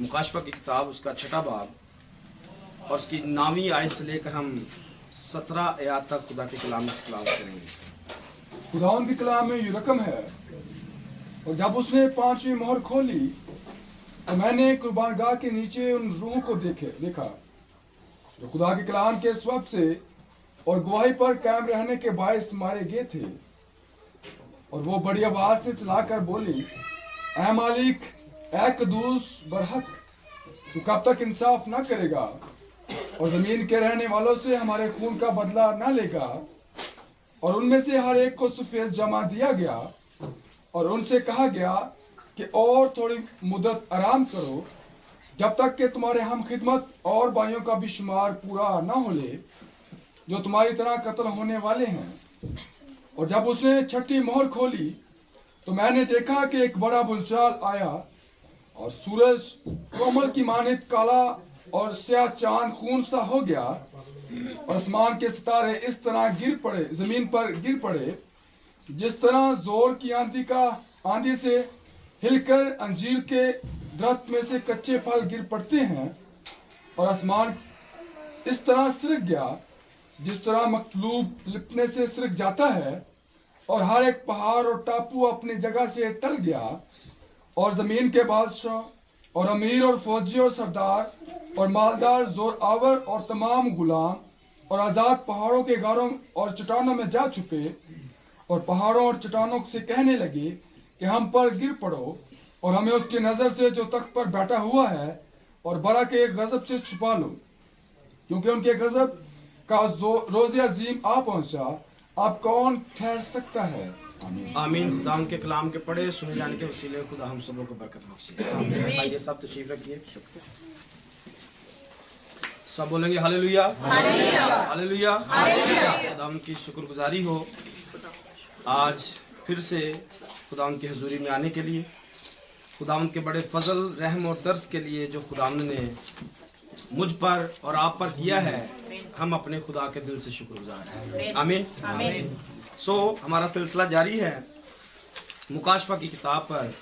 मुकाशफा की किताब उसका 6वां बाब और उसकी 9वीं आयत से लेकर हम 17 आयत तक खुदा के कलाम में तिलावत करेंगे। खुदावंद के कलाम में ये रकम है, और जब उसने 5वीं मोहर खोली तो मैंने कुर्बानगाह के नीचे उन रूहों को देखा जो खुदा के कलाम के स्वब से और गवाही पर कायम रहने के बायस मारे गए थे। और वो बड़ी आवाज से चिल्लाकर बोली, ऐ मालिक, ऐ कदूस बरहक, तू कब तक इंसाफ ना करेगा और जमीन के रहने वालों से हमारे खून का बदला ना लेगा। और उनमें से हर एक को सफेद जमा दिया गया और उनसे कहा गया कि और थोड़ी मुद्दत आराम करो, जब तक कि तुम्हारे हम खिदमत और भाइयों का भी शुमार पूरा ना हो ले जो तुम्हारी तरह कत्ल होने वाले हैं। और जब उसने 6ठी मोहर खोली तो मैंने देखा कि एक बड़ा भूचाल आया और सूरज कोमल की मानित काला और स्याह चांद खून सा हो गया और आसमान के सितारे इस तरह जमीन पर गिर पड़े जिस तरह जोर की आंधी से हिलकर अंजीर के दरख्त में से कच्चे फल गिर पड़ते हैं। और आसमान इस तरह सिरक गया जिस तरह मकलूब लिपने से सिरक जाता है, और हर एक पहाड़ और टापू अपनी जगह से टल गया। और जमीन के बादशाह और अमीर और फौजी और सरदार और मालदार, जोर आवर और तमाम गुलाम और आजाद पहाड़ों के गारों और चट्टानों में जा छुपे और पहाड़ों और चट्टानों से कहने लगे कि हम पर गिर पड़ो और हमें उसकी नजर से जो तख्त पर बैठा हुआ है और बड़ा के गजब से छुपा लो, क्योंकि उनके गजब का रोज़ अजीम आ पहुंचा। आप कौन ठहर सकता है? आमीन। खुदा के कलाम के पढ़े सुने जाने के वसीले खुदा हम सबों को बरकत बख्शे। आइए सब तशरीफ रखिए। सब बोलेंगे हालेलुया, हालेलुया, खुदा की शुक्रगुजारी हो आज फिर से खुदा की हजूरी में आने के लिए, खुदा के बड़े फजल रहम और दर्स के लिए जो खुदा ने मुझ पर और आप पर किया है। हम अपने खुदा के दिल से शुक्रगुजार हैं। आमीन, आमीन। हमारा सिलसिला जारी है। मुकाशफा की किताब पर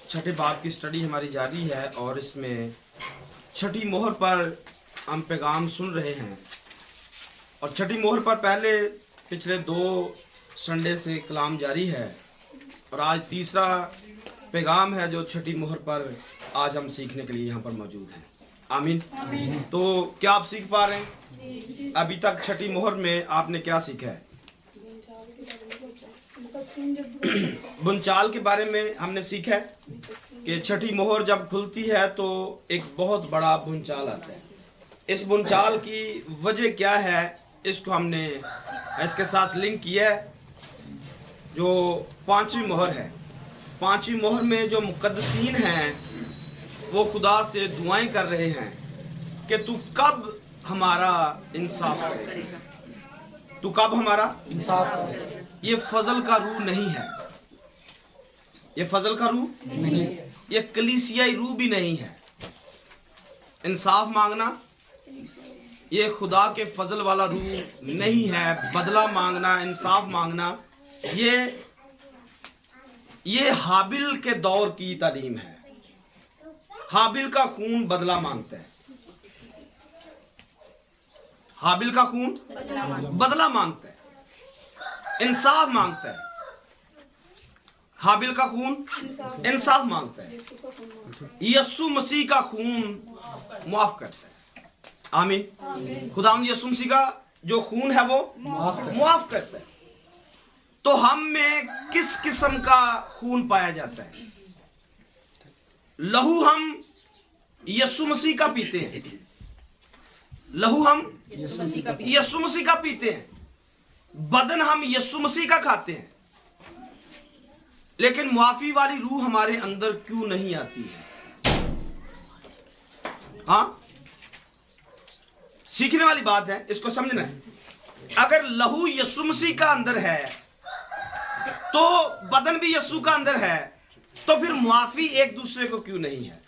6ठे बाब की स्टडी हमारी जारी है और इसमें 6ठी मोहर पर हम पैगाम सुन रहे हैं। और 6ठी मोहर पर पहले पिछले 2 संडे से कलाम जारी है और आज तीसरा पैगाम है जो 6ठी मोहर पर आज हम सीखने के लिए यहाँ पर मौजूद हैं। आमीन। तो क्या आप सीख पा रहे हैं? अभी तक 6ठी मोहर में आपने क्या सीखा है? बुनचाल के बारे में हमने सीखा है कि 6ठी मोहर जब खुलती है तो एक बहुत बड़ा बुनचाल आता है। इस बुनचाल की वजह क्या है इसको हमने इसके साथ लिंक किया है। जो 5वीं मोहर है, 5वीं मोहर में जो मुकद्दसीन हैं वो खुदा से दुआएं कर रहे हैं कि तू कब हमारा इंसाफ करेगा, तू कब हमारा इंसाफ करेगा। ये फजल का रूह नहीं है, ये फजल का रूह नहीं, ये कलीसियाई रूह भी नहीं है। इंसाफ मांगना ये खुदा के फजल वाला रूह नहीं है। बदला मांगना, इंसाफ मांगना ये हाबिल के दौर की तालीम है। हाबिल का खून बदला मांगता है, हाबिल का खून बदला मांगता है, इंसाफ मांगता है। हाबिल का खून इंसाफ मांगता है, यीशु मसीह का खून माफ करता है। आमीन। खुदावंद यीशु मसीह का जो खून है वो माफ करता है। तो हम में किस किस्म का खून पाया जाता है? लहू हम यीशु मसीह का पीते हैं, लहू हम यीशु मसीह का पीते हैं, बदन हम यीशु मसीह का खाते हैं। लेकिन मुआफी वाली रूह हमारे अंदर क्यों नहीं आती है? हाँ, सीखने वाली बात है, इसको समझना है। अगर लहू यीशु मसीह का अंदर है तो बदन भी यीशु का अंदर है, तो फिर मुआफी एक दूसरे को क्यों नहीं है?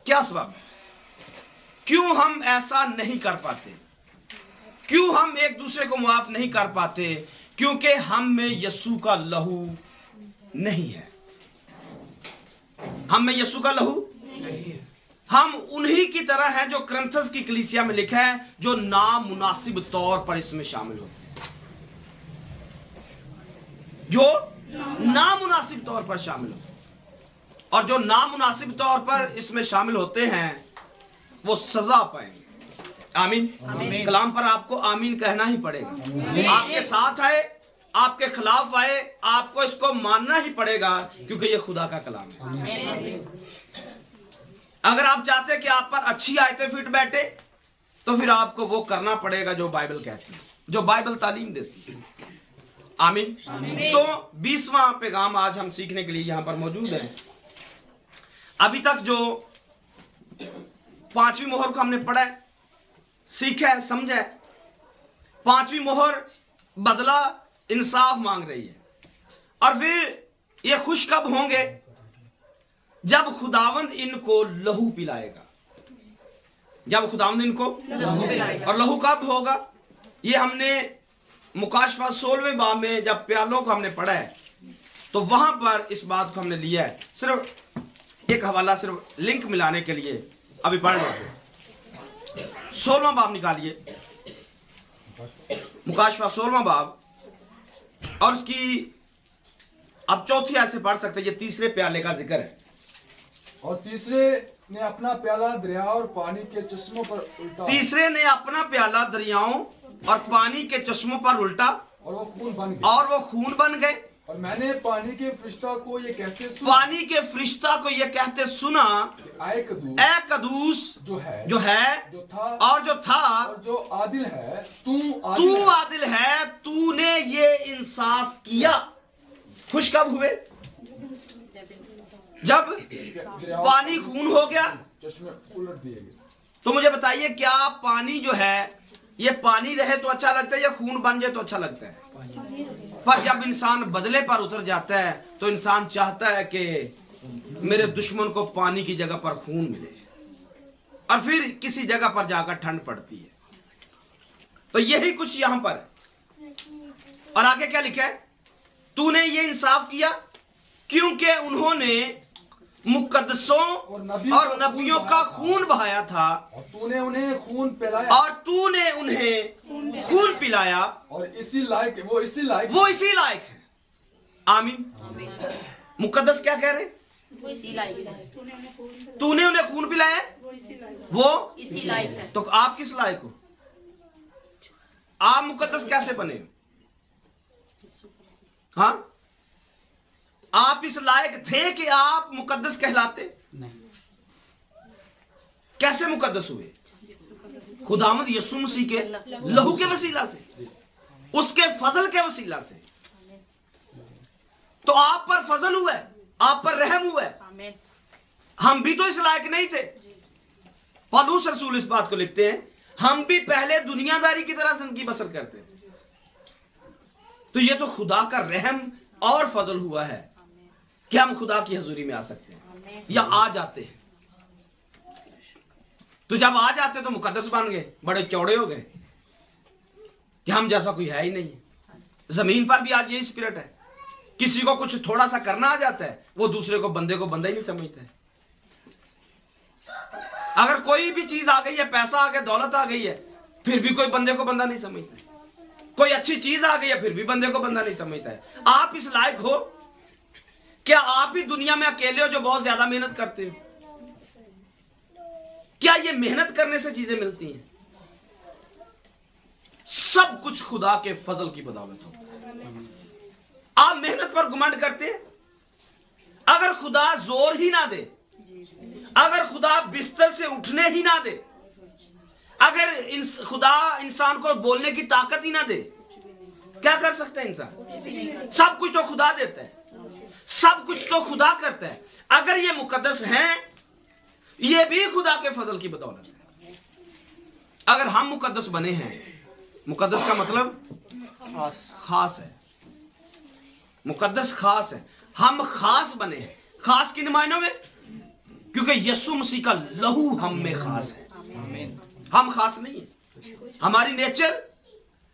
क्या सबब? क्यों हम ऐसा नहीं कर पाते? क्यों हम एक दूसरे को माफ नहीं कर पाते? क्योंकि हम में यीशु का लहू नहीं है। हम में यीशु का लहू नहीं है। हम उन्हीं की तरह हैं जो क्रंथस की कलीसिया में लिखा है, जो नामुनासिब तौर पर इसमें शामिल होते हैं, जो नामुनासिब तौर पर शामिल होते हैं। और जो नामुनासिब तौर पर इसमें शामिल होते हैं वो सजा पाएंगे। आमीन। कलाम पर आपको आमीन कहना ही पड़ेगा। आपके साथ आए, आपके खिलाफ आए, आपको इसको मानना ही पड़ेगा, क्योंकि ये खुदा का कलाम है। अगर आप चाहते हैं कि आप पर अच्छी आयतें फिट बैठे, तो फिर आपको वो करना पड़ेगा जो बाइबल कहती है, जो बाइबल तालीम देती है। आमीन। 20वां पैगाम आज हम सीखने के लिए यहां पर मौजूद है। अभी तक जो 5वीं मोहर को हमने पढ़ा है, सीखा है, समझा है। 5वीं मोहर बदला इंसाफ मांग रही है। और फिर ये खुश कब होंगे? जब खुदावंद इनको लहू पिलाएगा। जब खुदावंद इनको लहू पिलाएगा। और लहू कब होगा? ये हमने मुकाशफा 16वें बाब में जब प्यालों को हमने पढ़ा है, तो वहां पर इस बात को हमने लिया है। सिर्फ एक हवाला, सिर्फ लिंक मिलाने के लिए अभी पढ़ रहे। 16वां बाब निकालिए, मुकाशफा 16वां बाब, और उसकी अब चौथी आयत से पढ़ सकते हैं। ये तीसरे प्याले का जिक्र है। और तीसरे ने अपना प्याला दरिया और पानी के चश्मों पर उल्टा। तीसरे ने अपना प्याला दरियाओं और पानी के चश्मों पर उल्टा, और वो खून बन गए। और वो खून बन गए। और मैंने पानी के फरिश्ता को ये कहते सुना, पानी के फरिश्ता को ये कहते सुना, ऐ कदूस जो है जो था और जो था और जो आदिल है, तू आदिल है, तूने ये इंसाफ किया। खुश कब हुए? जब पानी खून हो गया, चश्मे उलट दिए गए। तो मुझे बताइए, क्या पानी जो है, ये पानी रहे तो अच्छा लगता है या खून बन जाए तो अच्छा लगता है? पर जब इंसान बदले पर उतर जाता है, तो इंसान चाहता है कि मेरे दुश्मन को पानी की जगह पर खून मिले, और फिर किसी जगह पर जाकर ठंड पड़ती है। तो यही कुछ यहां पर है। और आगे क्या लिखा है? तूने ये इंसाफ किया क्योंकि उन्होंने मुकद्दसों और नबियों का खून बहाया था, और तूने उन्हें खून पिलाया, और इसी लायक वो इसी लायक है। आमीन। मुकद्दस क्या कह रहे? तूने उन्हें खून पिलाया, वो इसी लायक है। तो आप किस लायक हो? आप मुकद्दस कैसे बने? हाँ, आप इस लायक थे कि आप मुकद्दस कहलाते? नहीं। कैसे मुकद्दस हुए? खुदावंद यीशु मसीह के लहू के वसीला से, उसके फजल के वसीला से। तो आप पर फजल हुआ है, आप पर रहम हुआ है। हम भी तो इस लायक नहीं थे। पौलुस रसूल इस बात को लिखते हैं, हम भी पहले दुनियादारी की तरह जिंदगी बसर करते थे। तो ये तो खुदा का रहम और फजल हुआ है कि हम खुदा की हजूरी में आ सकते हैं, या आ जाते हैं। तो जब आ जाते तो मुकद्दस बन गए, बड़े चौड़े हो गए कि हम जैसा कोई है ही नहीं। जमीन पर भी आज यही स्पिरिट है। किसी को कुछ थोड़ा सा करना आ जाता है, वो दूसरे को बंदे ही नहीं समझता है। अगर कोई भी चीज आ गई है, पैसा आ गया, दौलत आ गई है, फिर भी कोई बंदे को बंदा नहीं समझता है। कोई अच्छी चीज आ गई है, फिर भी बंदे को बंदा नहीं समझता है। आप इस लायक हो? क्या आप ही दुनिया में अकेले हो जो बहुत ज्यादा मेहनत करते हो? क्या ये मेहनत करने से चीजें मिलती हैं? सब कुछ खुदा के फजल की बदौलत हो। आप मेहनत पर घमंड करते हैं? अगर खुदा जोर ही ना दे, अगर खुदा बिस्तर से उठने ही ना दे, अगर खुदा इंसान को बोलने की ताकत ही ना दे, क्या कर सकता है इंसान? सब कुछ तो खुदा देता है, सब कुछ तो खुदा करता है। अगर ये मुकद्दस हैं, ये भी खुदा के फजल की बदौलत है। अगर हम मुकद्दस बने हैं, मुकद्दस का मतलब खास है। मुकद्दस खास है। हम खास बने हैं, खास किन मायनों में? क्योंकि यीशु मसीह का लहू हम में खास है। हम खास नहीं है। हमारी नेचर,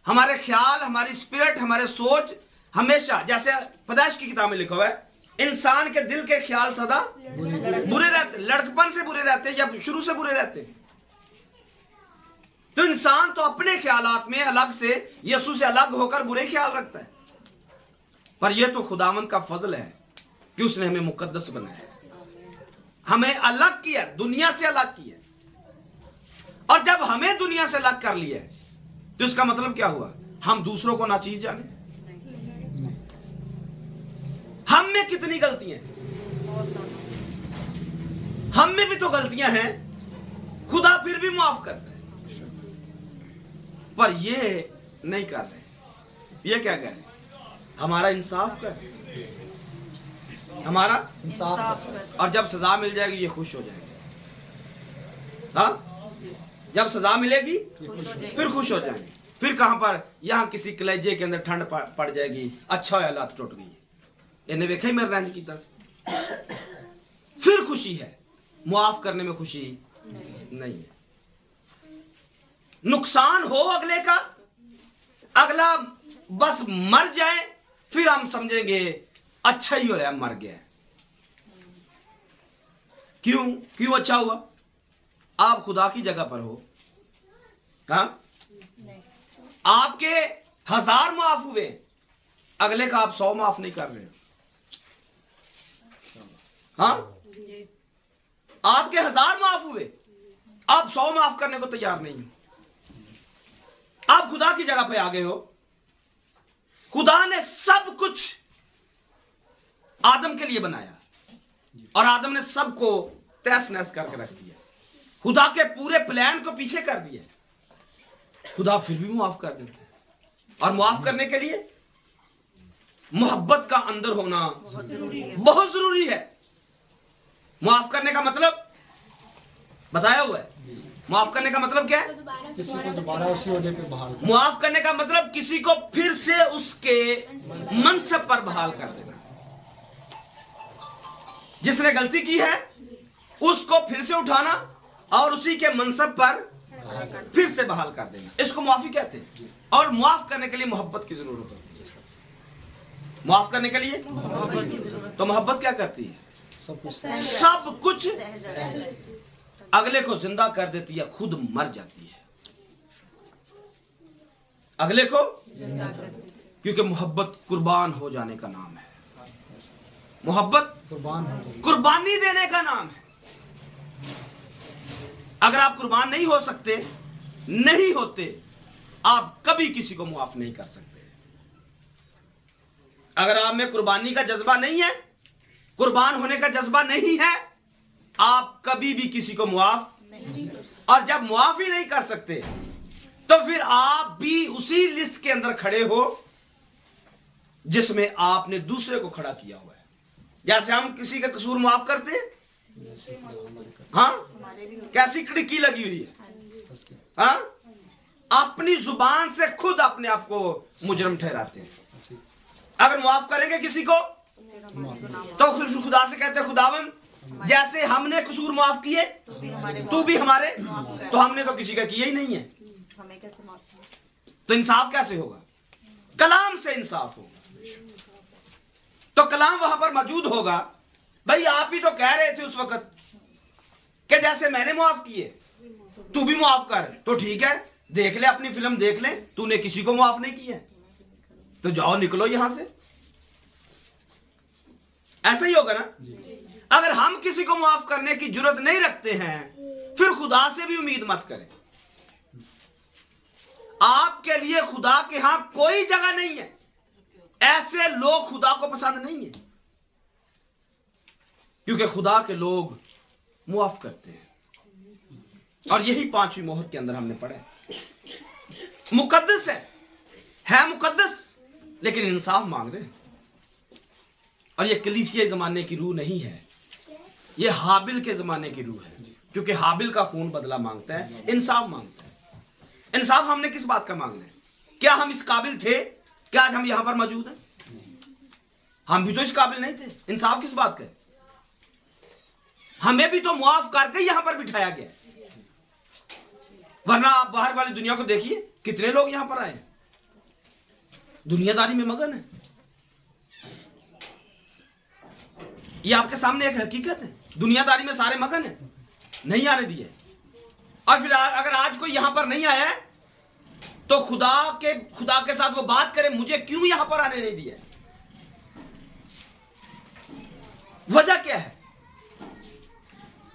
हमारे ख्याल, हमारी स्पिरिट, हमारे सोच हमेशा, जैसे पैदाइश की किताब में लिखा हुआ है, इंसान के दिल के ख्याल सदा बुरे रहते, लड़कपन से बुरे रहते या शुरू से बुरे रहते। तो इंसान तो अपने ख्यालात में अलग से, यीशु से अलग होकर बुरे ख्याल रखता है। पर यह तो खुदावंद का फजल है कि उसने हमें मुकद्दस बनाया, हमें अलग किया, दुनिया से अलग किया। और जब हमें दुनिया से अलग कर लिया तो इसका मतलब क्या हुआ? हम दूसरों को नाचीज जाने। हम में कितनी गलतियां हैं, हम में भी तो गलतियां हैं, खुदा फिर भी माफ करता है। पर ये नहीं कर रहे। ये क्या कह रहे? हमारा इंसाफ कर, हमारा इंसाफ कर। और जब सजा मिल जाएगी ये खुश हो जाएंगे। हाँ, जब सजा मिलेगी फिर खुश हो जाएंगे। फिर कहां पर? यहां किसी कलेजे के अंदर ठंड पड़ जाएगी, अच्छा है लात टूट गई, इन्हें देखा ही मेरे रंज की दस। फिर खुशी है, मुआफ करने में खुशी नहीं है। नुकसान हो अगले का, अगला बस मर जाए, फिर हम समझेंगे अच्छा ही हो रहा, मर गया। क्यों अच्छा हुआ? आप खुदा की जगह पर हो। हाँ, आपके 1000 माफ हुए, अगले का आप 100 माफ नहीं कर रहे हो। हाँ, आपके 1000 माफ हुए, आप 100 माफ करने को तैयार नहीं हो। आप खुदा की जगह पे आ गए हो। खुदा ने सब कुछ आदम के लिए बनाया और आदम ने सबको तहस नहस करके रख दिया। खुदा के पूरे प्लान को पीछे कर दिया। खुदा फिर भी माफ कर देता है। और माफ करने के लिए मोहब्बत का अंदर होना बहुत जरूरी है। माफ करने का मतलब बताया हुआ है। माफ करने का मतलब क्या है? किसी को दोबारा उसी ओहदे पे बहाल कर। माफ करने का मतलब किसी को फिर से उसके मनसब पर बहाल कर देना। जिसने गलती की है उसको फिर से उठाना और उसी के मनसब पर फिर से बहाल कर देना, इसको माफी कहते हैं। और माफ करने के लिए मोहब्बत की जरूरत होती है। माफ करने के लिए तो मोहब्बत क्या करती है? सब कुछ अगले को जिंदा कर देती है, खुद मर जाती है अगले को, क्योंकि मोहब्बत कुर्बान हो जाने का नाम है। मोहब्बत कुर्बानी देने का नाम है। अगर आप कुर्बान नहीं हो सकते, नहीं होते, आप कभी किसी को मुआफ नहीं कर सकते। अगर आप में कुर्बानी का जज्बा नहीं है, कुर्बान होने का जज्बा नहीं है, आप कभी भी किसी को मुआफ नहीं। और जब मुआफ ही नहीं कर सकते तो फिर आप भी उसी लिस्ट के अंदर खड़े हो जिसमें आपने दूसरे को खड़ा किया हुआ है। जैसे हम किसी का कसूर माफ करते हैं, हाँ, कैसी खिड़की लगी हुई है, हाँ, अपनी जुबान से खुद अपने आप को मुजरम ठहराते हैं। अगर माफ करेंगे किसी को तो फिर खुदा से कहते हैं, खुदावन जैसे हमने कसूर माफ किए तू भी हमारे, तो हमने तो किसी का किया ही नहीं है, तो इंसाफ कैसे होगा? कलाम से इंसाफ होगा। तो कलाम वहां पर मौजूद होगा। भाई आप ही तो कह रहे थे उस वक्त कि जैसे मैंने माफ किए तू भी माफ कर, तो ठीक है, देख ले अपनी फिल्म देख ले, तूने किसी को माफ नहीं किया, तो जाओ निकलो यहां से। ऐसा ही होगा ना। अगर हम किसी को माफ करने की जरूरत नहीं रखते हैं, फिर खुदा से भी उम्मीद मत करें। आपके लिए खुदा के यहां कोई जगह नहीं है। ऐसे लोग खुदा को पसंद नहीं है, क्योंकि खुदा के लोग मुआफ करते हैं। और यही 5वीं मोहर के अंदर हमने पढ़ा। मुकद्दस है मुकद्दस, लेकिन इंसाफ मांग रहे हैं। और यह कलीसिया जमाने की रूह नहीं है, यह हाबिल के जमाने की रूह है, क्योंकि हाबिल का खून बदला मांगता है, इंसाफ मांगता है। इंसाफ हमने किस बात का मांगना है? क्या हम इस काबिल थे? क्या आज हम यहां पर मौजूद हैं? हम भी तो इस काबिल नहीं थे। इंसाफ किस बात का? हमें भी तो मुआफ करके यहां पर बिठाया गया, वरना आप बाहर वाली दुनिया को देखिए, कितने लोग यहां पर आए दुनियादारी में मगन है। ये आपके सामने एक हकीकत है। दुनियादारी में सारे मगन है, नहीं आने दिए। और फिर अगर आज कोई यहां पर नहीं आया है तो खुदा के साथ वो बात करे, मुझे क्यों यहां पर आने नहीं दिया? वजह क्या है?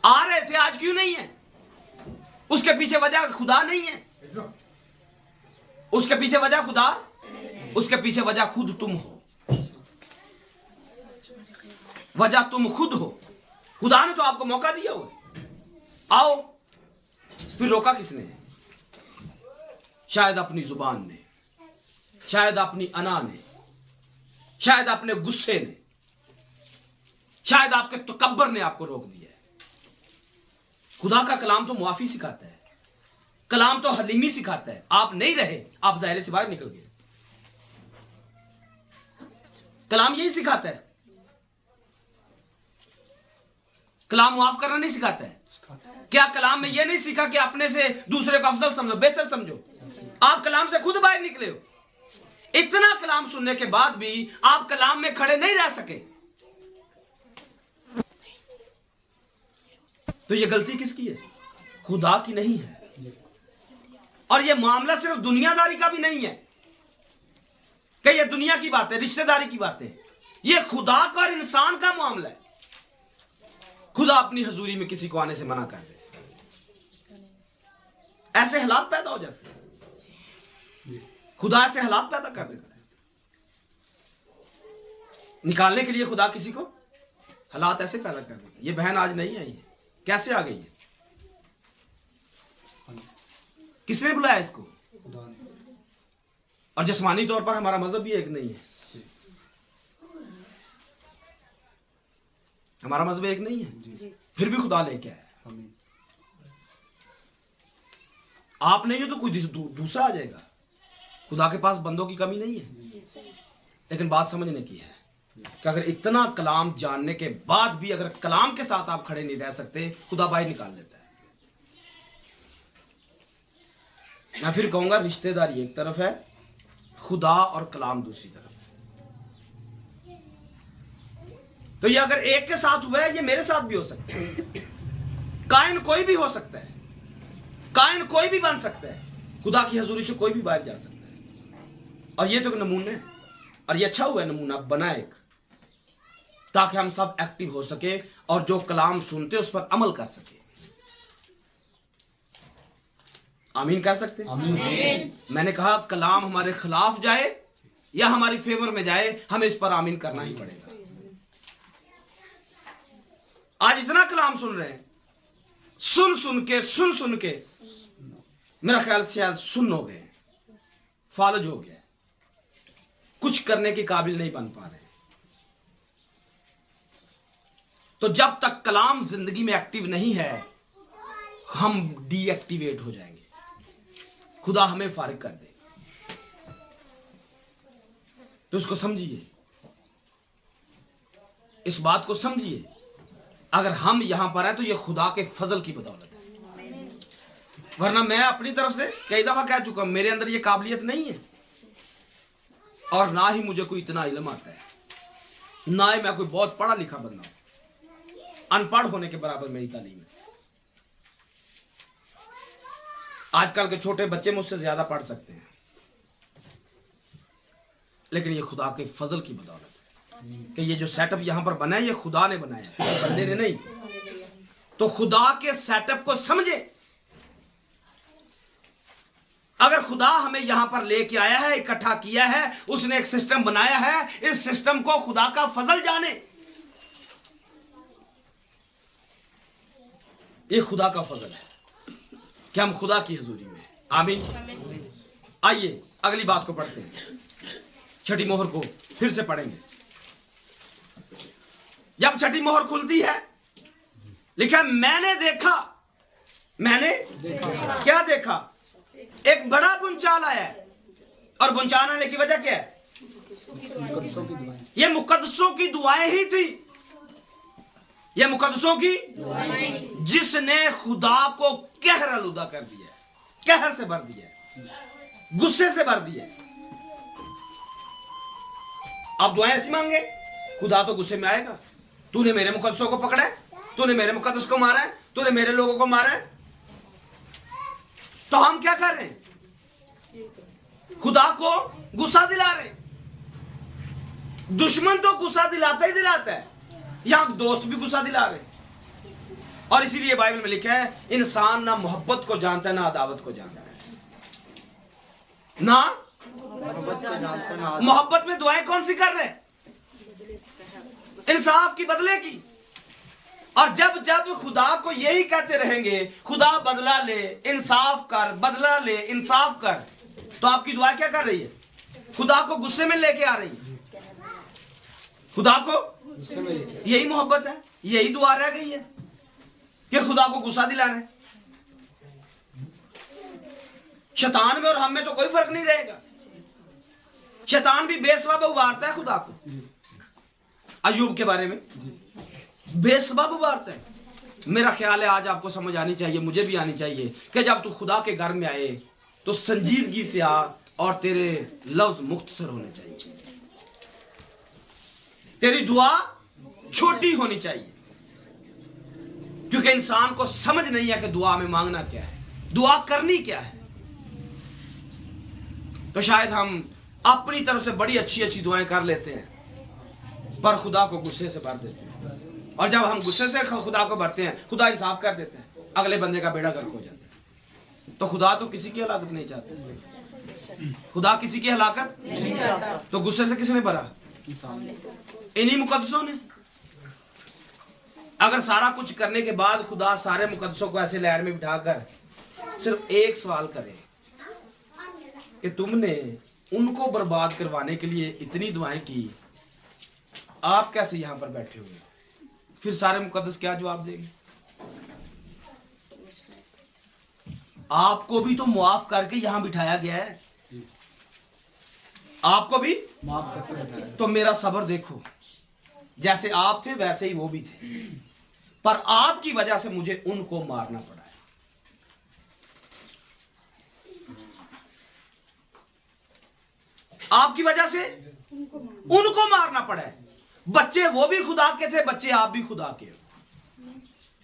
आ रहे थे, आज क्यों नहीं है? उसके पीछे वजह खुदा नहीं है, उसके पीछे वजह खुदा, उसके पीछे वजह खुद तुम हो। वजह तुम खुद हो। खुदा ने तो आपको मौका दिया हुआ, आओ, फिर रोका किसने? शायद अपनी जुबान ने, शायद अपनी अना ने, शायद अपने गुस्से ने, शायद आपके तकब्बर ने आपको रोक दिया है। खुदा का कलाम तो मुआफी सिखाता है, कलाम तो हलीमी सिखाता है। आप नहीं रहे, आप दायरे से बाहर निकल गए। कलाम यही सिखाता है। कलाम मुआफ करना नहीं सिखाता है। क्या कलाम में यह नहीं सीखा कि अपने से दूसरे को अफजल समझो, बेहतर समझो? आप कलाम से खुद बाहर निकले हो। इतना कलाम सुनने के बाद भी आप कलाम में खड़े नहीं रह सके, तो यह गलती किसकी है? खुदा की नहीं है। और यह मामला सिर्फ दुनियादारी का भी नहीं है कि यह दुनिया की बात है, रिश्तेदारी की बात है। यह खुदा का और इंसान का मामला है। खुदा अपनी हजूरी में किसी को आने से मना कर दे, ऐसे हालात पैदा हो जाते हैं। खुदा ऐसे हालात पैदा कर देता है। निकालने के लिए खुदा किसी को हालात ऐसे पैदा कर देता है। ये बहन आज नहीं आई है, कैसे आ गई है? किसने बुलाया इसको? और जिस्मानी तौर पर हमारा मजहब भी एक नहीं है, हमारा मजहब एक नहीं है, फिर भी खुदा लेके आया। आप नहीं हो तो कोई दूसरा आ जाएगा। खुदा के पास बंदों की कमी नहीं है, लेकिन बात समझने की है कि अगर इतना कलाम जानने के बाद भी अगर कलाम के साथ आप खड़े नहीं रह सकते, खुदा बाहर निकाल देता है। मैं फिर कहूंगा, रिश्तेदारी एक तरफ है, खुदा और कलाम दूसरी तरफ है। तो ये अगर एक के साथ हुआ है, ये मेरे साथ भी हो सकता है। कायन कोई भी हो सकता है, कायन कोई भी बन सकता है, खुदा की हजूरी से कोई भी बाहर जा सकता है। और ये तो नमूने है, और ये अच्छा हुआ है नमूना बना एक, ताकि हम सब एक्टिव हो सके और जो कलाम सुनते उस पर अमल कर सके। आमीन कह सकते? आमीन। मैंने कहा कलाम हमारे खिलाफ जाए या हमारी फेवर में जाए, हमें इस पर आमीन करना ही पड़ेगा। आज इतना कलाम सुन रहे हैं, सुन सुन के मेरा ख्याल से शायद सुन हो गए, फालज हो गया, कुछ करने के काबिल नहीं बन पा रहे। तो जब तक कलाम जिंदगी में एक्टिव नहीं है, हम डीएक्टिवेट हो जाएंगे। खुदा हमें फारिग कर दे, तो इसको समझिए, इस बात को समझिए। अगर हम यहां पर हैं तो यह खुदा के फजल की बदौलत है, वरना मैं अपनी तरफ से कई दफा कह चुका हूं, मेरे अंदर यह काबिलियत नहीं है, और ना ही मुझे कोई इतना इल्म आता है, ना ही मैं कोई बहुत पढ़ा लिखा बंदा हूं। अनपढ़ होने के बराबर मेरी तालीम है। आजकल के छोटे बच्चे मुझसे ज्यादा पढ़ सकते हैं, लेकिन ये खुदा के फजल की बदौलत है कि ये जो सेटअप यहां पर बना है, ये खुदा ने बनाया, किसी बंदे ने नहीं। तो खुदा के सेटअप को समझे। अगर खुदा हमें यहां पर लेके आया है, इकट्ठा किया है, उसने एक सिस्टम बनाया है, इस सिस्टम को खुदा का फजल जाने। ये खुदा का फजल है कि हम खुदा की हजूरी में। आमीन। आइए अगली बात को पढ़ते हैं, छठी मोहर को फिर से पढ़ेंगे। जब छठी मोहर खुलती है, लिखा मैंने देखा, क्या देखा? एक बड़ा बुंचाल आया है। और बुंचाल आने की वजह क्या है? ये मुकद्दसों की दुआएं ही थी, ये मुकद्दसों की जिसने खुदा को कहर आलूदा कर दिया, कहर से भर दिया, गुस्से से भर दिया। आप दुआएं ऐसी मांगे, खुदा तो गुस्से में आएगा। तूने मेरे मुकद्दसों को पकड़ा है, तूने मेरे मुकद्दस को मारा है, तूने मेरे लोगों को मारा है। तो हम क्या कर रहे हैं? खुदा को गुस्सा दिला रहे हैं। दुश्मन तो गुस्सा दिलाता ही दिलाता है, यहां दोस्त भी गुस्सा दिला रहे हैं। और इसीलिए बाइबल में लिखा है, इंसान ना मोहब्बत को जानता है ना अदावत को जानता है। ना मोहब्बत में दुआएं कौन सी कर रहे हैं? इंसाफ की, बदले की। और जब जब खुदा को यही कहते रहेंगे, खुदा बदला ले, इंसाफ कर, बदला ले, इंसाफ कर, तो आपकी दुआ क्या कर रही है? खुदा को गुस्से में लेके आ रही है। खुदा को गुस्से में लेके यही मोहब्बत है, यही दुआ रह गई है कि खुदा को गुस्सा दिलाना है। शैतान में और हम में तो कोई फर्क नहीं रहेगा। शैतान भी बेसबब उबारता है खुदा को। अय्यूब के बारे में बेसबब उबारता है। मेरा ख्याल है आज आपको समझ आनी चाहिए, मुझे भी आनी चाहिए, कि जब तू खुदा के घर में आए तो संजीदगी से आ और तेरे लफ्ज मुख्तसर होने चाहिए। तेरी दुआ छोटी होनी चाहिए, क्योंकि इंसान को समझ नहीं है कि दुआ में मांगना क्या है, दुआ करनी क्या है। तो शायद हम अपनी तरफ से बड़ी अच्छी अच्छी दुआएं कर लेते हैं, पर खुदा को गुस्से से भर देते हैं। और जब हम गुस्से से खुदा को भरते हैं, खुदा इंसाफ कर देते हैं, अगले बंदे का बेड़ा गर्क हो जाता है। तो खुदा तो किसी की हलाकत नहीं चाहता। खुदा किसी की हलाकत नहीं चाहता। तो गुस्से से किसने भरा? इन्हीं मुकद्दसों ने। अगर सारा कुछ करने के बाद खुदा सारे मुकद्दसों को ऐसे लहर में बिठाकर सिर्फ एक सवाल करे कि तुमने उनको बर्बाद करवाने के लिए इतनी दुआएं की, आप कैसे यहां पर बैठे हुए? फिर सारे मुकद्दस क्या जवाब देंगे? आपको भी तो मुआफ करके यहां बिठाया गया है, आपको भी माफ करके बैठाया। तो मेरा सब्र देखो, जैसे आप थे वैसे ही वो भी थे, पर आपकी वजह से मुझे उनको मारना पड़ा है। आपकी वजह से उनको मारना पड़ा है। बच्चे वो भी खुदा के थे, बच्चे आप भी खुदा के हो।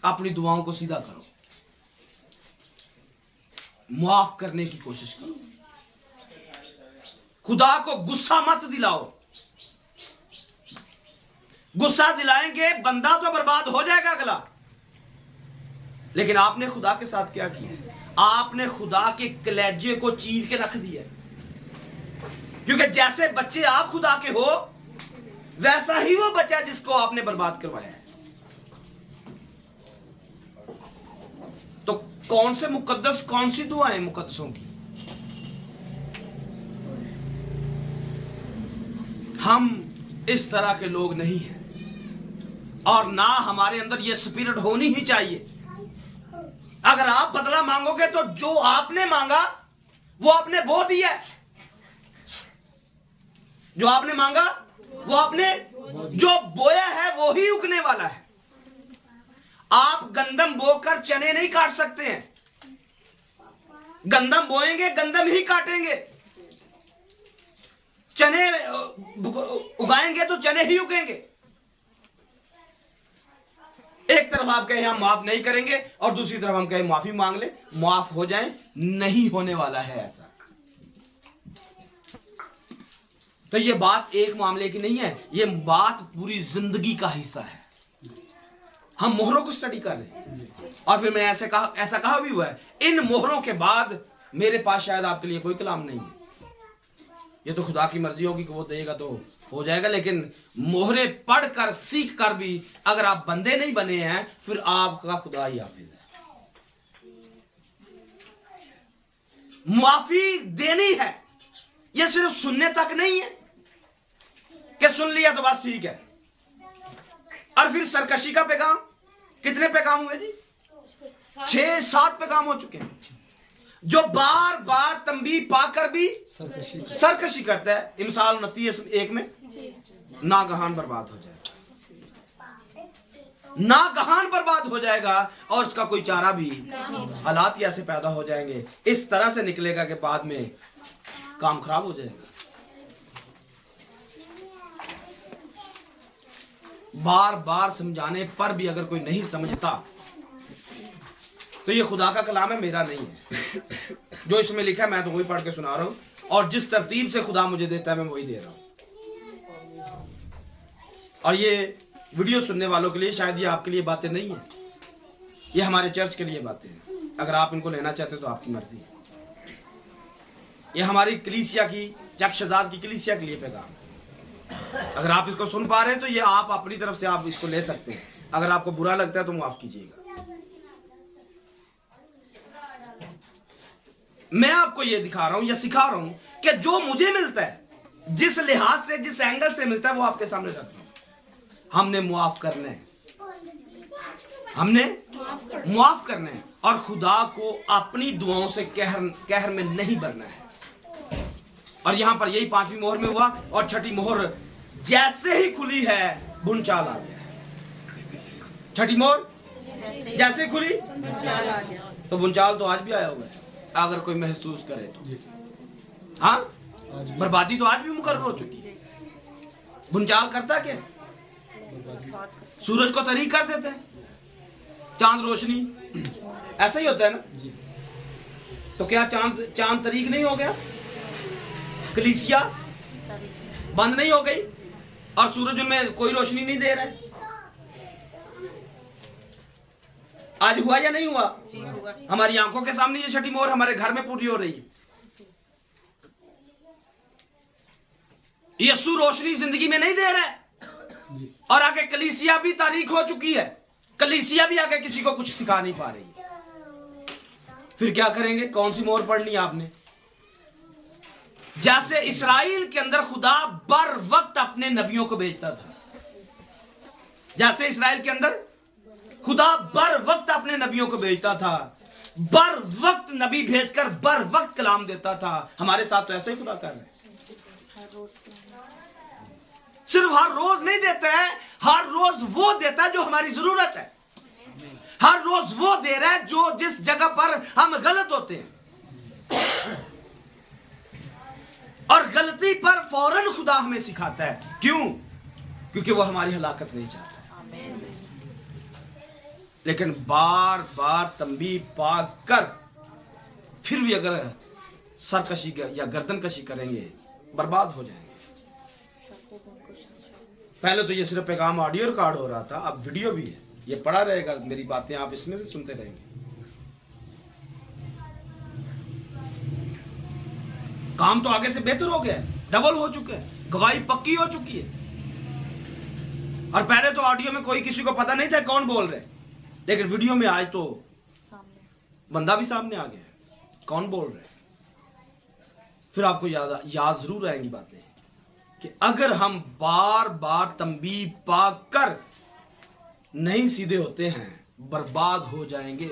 अपनी दुआओं को सीधा करो, मुआफ करने की कोशिश करो, खुदा को गुस्सा मत दिलाओ। गुस्सा दिलाएंगे बंदा तो बर्बाद हो जाएगा अगला। लेकिन आपने खुदा के साथ क्या किया? आपने खुदा के कलेजे को चीर के रख दिया। क्योंकि जैसे बच्चे आप खुदा के हो, वैसा ही वो बच्चा जिसको आपने बर्बाद करवाया है। तो कौन से मुकद्दस, कौन सी दुआएं मुकद्दसों की? हम इस तरह के लोग नहीं हैं, और ना हमारे अंदर यह स्पिरिट होनी ही चाहिए। अगर आप बदला मांगोगे तो जो आपने मांगा वो आपने बो दिया है। जो आपने मांगा वो आपने जो बोया है वो ही उगने वाला है। आप गंदम बोकर चने नहीं काट सकते हैं। गंदम बोएंगे, गंदम ही काटेंगे। चने उगाएंगे तो चने ही उगेंगे। एक तरफ आप कहें हम माफ नहीं करेंगे और दूसरी तरफ हम कहें माफी मांग ले, माफ हो जाए, नहीं होने वाला है ऐसा। तो ये बात एक मामले की नहीं है, ये बात पूरी जिंदगी का हिस्सा है। हम मोहरों को स्टडी कर रहे हैं, और फिर मैं ऐसा कहा भी हुआ है, इन मोहरों के बाद मेरे पास शायद आपके लिए कोई कलाम नहीं है। ये तो खुदा की मर्जी होगी कि वो देगा तो हो जाएगा, लेकिन मोहरे पढ़कर सीख कर भी अगर आप बंदे नहीं बने हैं, फिर आपका खुदा ही हाफिज है। माफी देनी है, ये सिर्फ सुनने तक नहीं है कि सुन लिया तो बस ठीक है। और फिर सरकशी का पैगाम, कितने पैगाम हुए जी? 6-7 पैगाम हो चुके हैं, जो बार बार तंबी पाकर भी सरकशी करता है। इमसाल 29:1 में नागहान बर्बाद हो जाएगा, नागहान बर्बाद हो जाएगा, और उसका कोई चारा भी, हालात ही ऐसे पैदा हो जाएंगे, इस तरह से निकलेगा कि बाद में काम खराब हो जाएगा। बार बार समझाने पर भी अगर कोई नहीं समझता तो ये खुदा का कलाम है, मेरा नहीं है। जो इसमें लिखा है मैं तो वही पढ़ के सुना रहा हूं, और जिस तरतीब से खुदा मुझे देता है मैं वही दे रहा हूं। और ये वीडियो सुनने वालों के लिए शायद ये आपके लिए बातें नहीं है, ये हमारे चर्च के लिए बातें हैं। अगर आप इनको लेना चाहते हो तो आपकी मर्जी है। ये हमारी कलीसिया की, चकशदाद की कलीसिया के लिए पैगाम है। अगर आप इसको सुन पा रहे हैं तो ये आप अपनी तरफ से आप इसको ले सकते हैं। अगर आपको बुरा लगता है तो माफ कीजिएगा। मैं आपको ये दिखा रहा हूं या सिखा रहा हूं कि जो मुझे मिलता है, जिस लिहाज से, जिस एंगल से मिलता है, वो आपके सामने रख रहा हूं। हमने मुआफ करना है, हमने मुआफ करना है, और खुदा को अपनी दुआओं से कहर में नहीं भरना है। और यहां पर यही 5वीं मोहर में हुआ, और 6ठी मोहर जैसे ही खुली है बुनचाल आ गया। 6ठी मोहर जैसे खुली तो बुनचाल तो आज भी आया हुआ है, अगर कोई महसूस करे तो। हाँ, बर्बादी तो आज भी मुकर्रर हो चुकी है। बुनचाल करता क्या? सूरज को तरीक कर देते हैं, चांद रोशनी, ऐसा ही होता है ना। तो क्या चांद तरीक नहीं हो गया? कलीसिया बंद नहीं हो गई और सूरज उनमें कोई रोशनी नहीं दे रहा है? आज हुआ या नहीं हुआ? हमारी आंखों के सामने ये 6ठी मोहर हमारे घर में पूरी हो रही है। यीशु रोशनी जिंदगी में नहीं दे रहा है, और आगे कलीसिया भी तारीख हो चुकी है। कलीसिया भी आगे किसी को कुछ सिखा नहीं पा रही है। फिर क्या करेंगे? कौन सी मोहर पढ़नी है आपने? जैसे इस्राएल के अंदर खुदा बर वक्त अपने नबियों को भेजता था, जैसे इस्राएल के अंदर खुदा बर वक्त अपने नबियों को भेजता था, बर वक्त नबी भेजकर बर वक्त कलाम देता था, हमारे साथ तो ऐसे ही खुदा कर रहे हैं। सिर्फ हर रोज नहीं देता है, हर रोज वो देता है जो हमारी जरूरत है। हर रोज वो दे रहा है जो जिस जगह पर हम गलत होते हैं, और गलती पर फौरन खुदा हमें सिखाता है। क्यों? क्योंकि वो हमारी हलाकत नहीं चाहता। लेकिन बार बार तंबीह पाक कर फिर भी अगर सरकशी या गर्दनकशी करेंगे, बर्बाद हो जाएंगे। पहले तो ये सिर्फ पैगाम ऑडियो रिकॉर्ड हो रहा था, अब वीडियो भी है, ये पड़ा रहेगा, मेरी बातें आप इसमें से सुनते रहेंगे। काम तो आगे से बेहतर हो गया, डबल हो चुका है, गवाही पक्की हो चुकी है। और पहले तो ऑडियो में कोई किसी को पता नहीं था कौन बोल रहे, लेकिन वीडियो में आज तो बंदा भी सामने आ गया, कौन बोल रहे। फिर आपको याद जरूर आएंगी बातें कि अगर हम बार बार तंबीह पाक कर नहीं सीधे होते हैं, बर्बाद हो जाएंगे।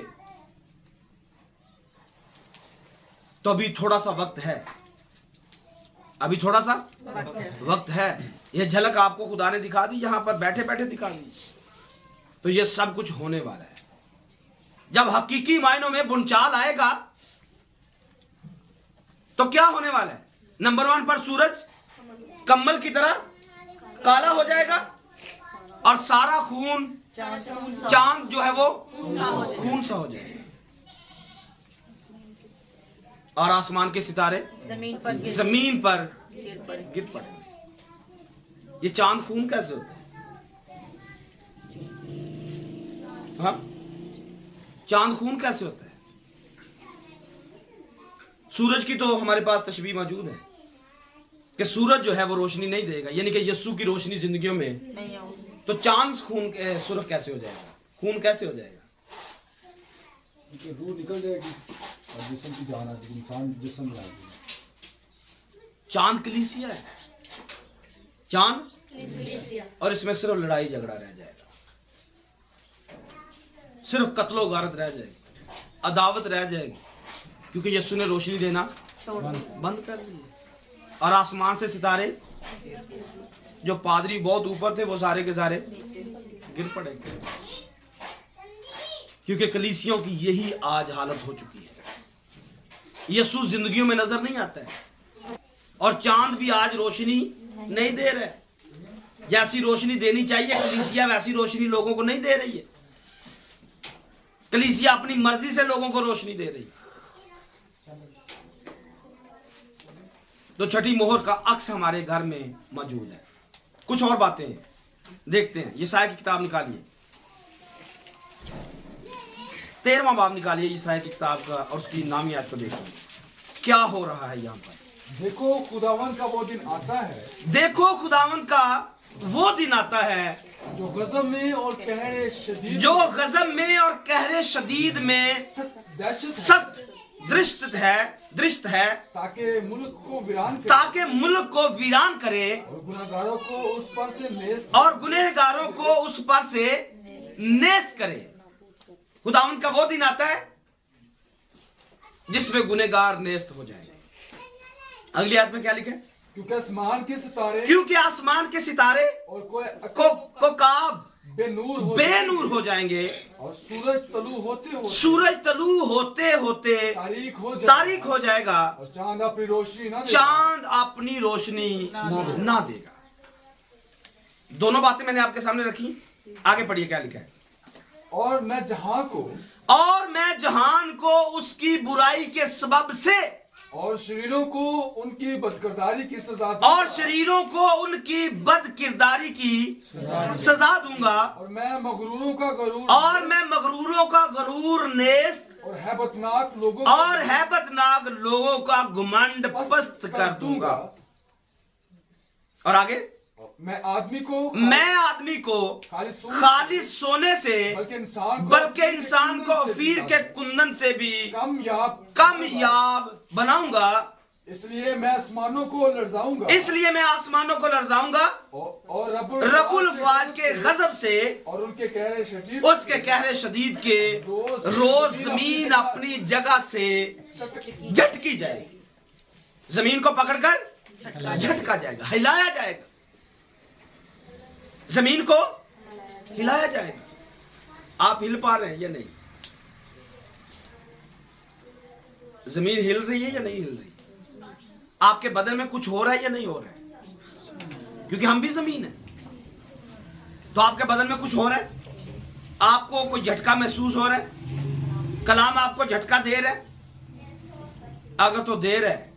तो अभी थोड़ा सा वक्त है, अभी थोड़ा सा वक्त है। यह झलक आपको खुदा ने दिखा दी, यहां पर बैठे बैठे दिखा दी। तो यह सब कुछ होने वाला है। जब हकीकी मायनों में बुनचाल आएगा तो क्या होने वाला है? नंबर 1 पर सूरज कम्बल की तरह काला हो जाएगा, और सारा खून, चांद जो है वो खून सा हो जाएगा, और आसमान के सितारे जमीन पर गिर पड़ेंगे। ये चांद खून कैसे होता है? हाँ, चांद खून कैसे होता है? सूरज की तो हमारे पास तशबीह मौजूद है कि सूरज जो है वो रोशनी नहीं देगा, यानी कि यीशु की रोशनी जिंदगियों में नहीं होगी, तो चांद खून सुर्ख कैसे हो जाएगा? खून कैसे हो जाएगा? रूह निकल जाएगी और जिस्म की जान आ जाएगी, इंसान जिस्म में आ जाएगी। चांद कलीसिया है, चांद, और इसमें सिर्फ लड़ाई झगड़ा रह जाएगा, सिर्फ कत्लो गारत रह जाएगी, अदावत रह जाएगी, क्योंकि यीशु ने रोशनी देना बंद कर दी। और आसमान से सितारे, जो पादरी बहुत ऊपर थे, वो सारे के सारे गिर पड़ेंगे, क्योंकि कलीसियों की यही आज हालत हो चुकी है। यीशु जिंदगियों में नजर नहीं आता है, और चांद भी आज रोशनी नहीं दे रहे, जैसी रोशनी देनी चाहिए कलीसिया वैसी रोशनी लोगों को नहीं दे रही है। कलीसिया अपनी मर्जी से लोगों को रोशनी दे रही है। तो छठी मोहर का अक्स हमारे घर में मौजूद है। कुछ और बातें देखते हैं। यशायाह की किताब निकालिए, 13वां बाब निकालिए यशायाह की किताब का और उसकी नामी आयत को देखिए क्या हो रहा है यहाँ पर। देखो खुदावन का वो दिन आता है, देखो खुदावन का वो दिन आता है जो गजब में और कहरे शदीद जो गजब में और कहरे शदीद में दहशत सख्त दृष्ट है ताकि मुल्क को वीरान करे ताकि मुल्क को वीरान करे और गुनाहगारों को उस पर से नेस्त और गुनहगारों को उस पर से नेस्त करे। खुदावंद का वो दिन आता है जिसमें गुनहगार नेस्त हो जाए। अगली आयत में क्या लिखा है? क्योंकि आसमान के सितारे क्योंकि आसमान के सितारे और कोई को काब बेनूर हो जाएंगे और सूरज तलू होते होते तारीख हो जाएगा और चांद अपनी रोशनी ना देगा। चांद अपनी रोशनी ना देगा। दोनों बातें मैंने आपके सामने रखी। आगे पढ़िए क्या लिखा है। और मैं जहान को उसकी बुराई के सबब से और शरीरों को उनकी बदकिरदारी की सजा की सजा दूंगा और मैं मगरूरों का गरूर नेस्त और हैबतनाक लोगों का घमंड पस्त कर दूंगा। और आगे मैं आदमी को खाली सोने से बल्कि इंसान को अफीर के कुंदन से भी कामयाब बनाऊंगा। इसलिए मैं आसमानों को लरजाऊंगा और रब्बुल फाज के गजब से और उसके कहरे शदीद के रोज जमीन अपनी जगह से झटकी जाएगी। जमीन को पकड़कर झटका जाएगा, हिलाया जाएगा। जमीन को हिलाया जाएगा। आप हिल पा रहे हैं या नहीं? जमीन हिल रही है या नहीं हिल रही? आपके बदन में कुछ हो रहा है या नहीं हो रहा है? क्योंकि हम भी जमीन है। तो आपके बदन में कुछ हो रहा है? आपको कोई झटका महसूस हो रहा है? कलाम आपको झटका दे रहा है? अगर तो दे रहा है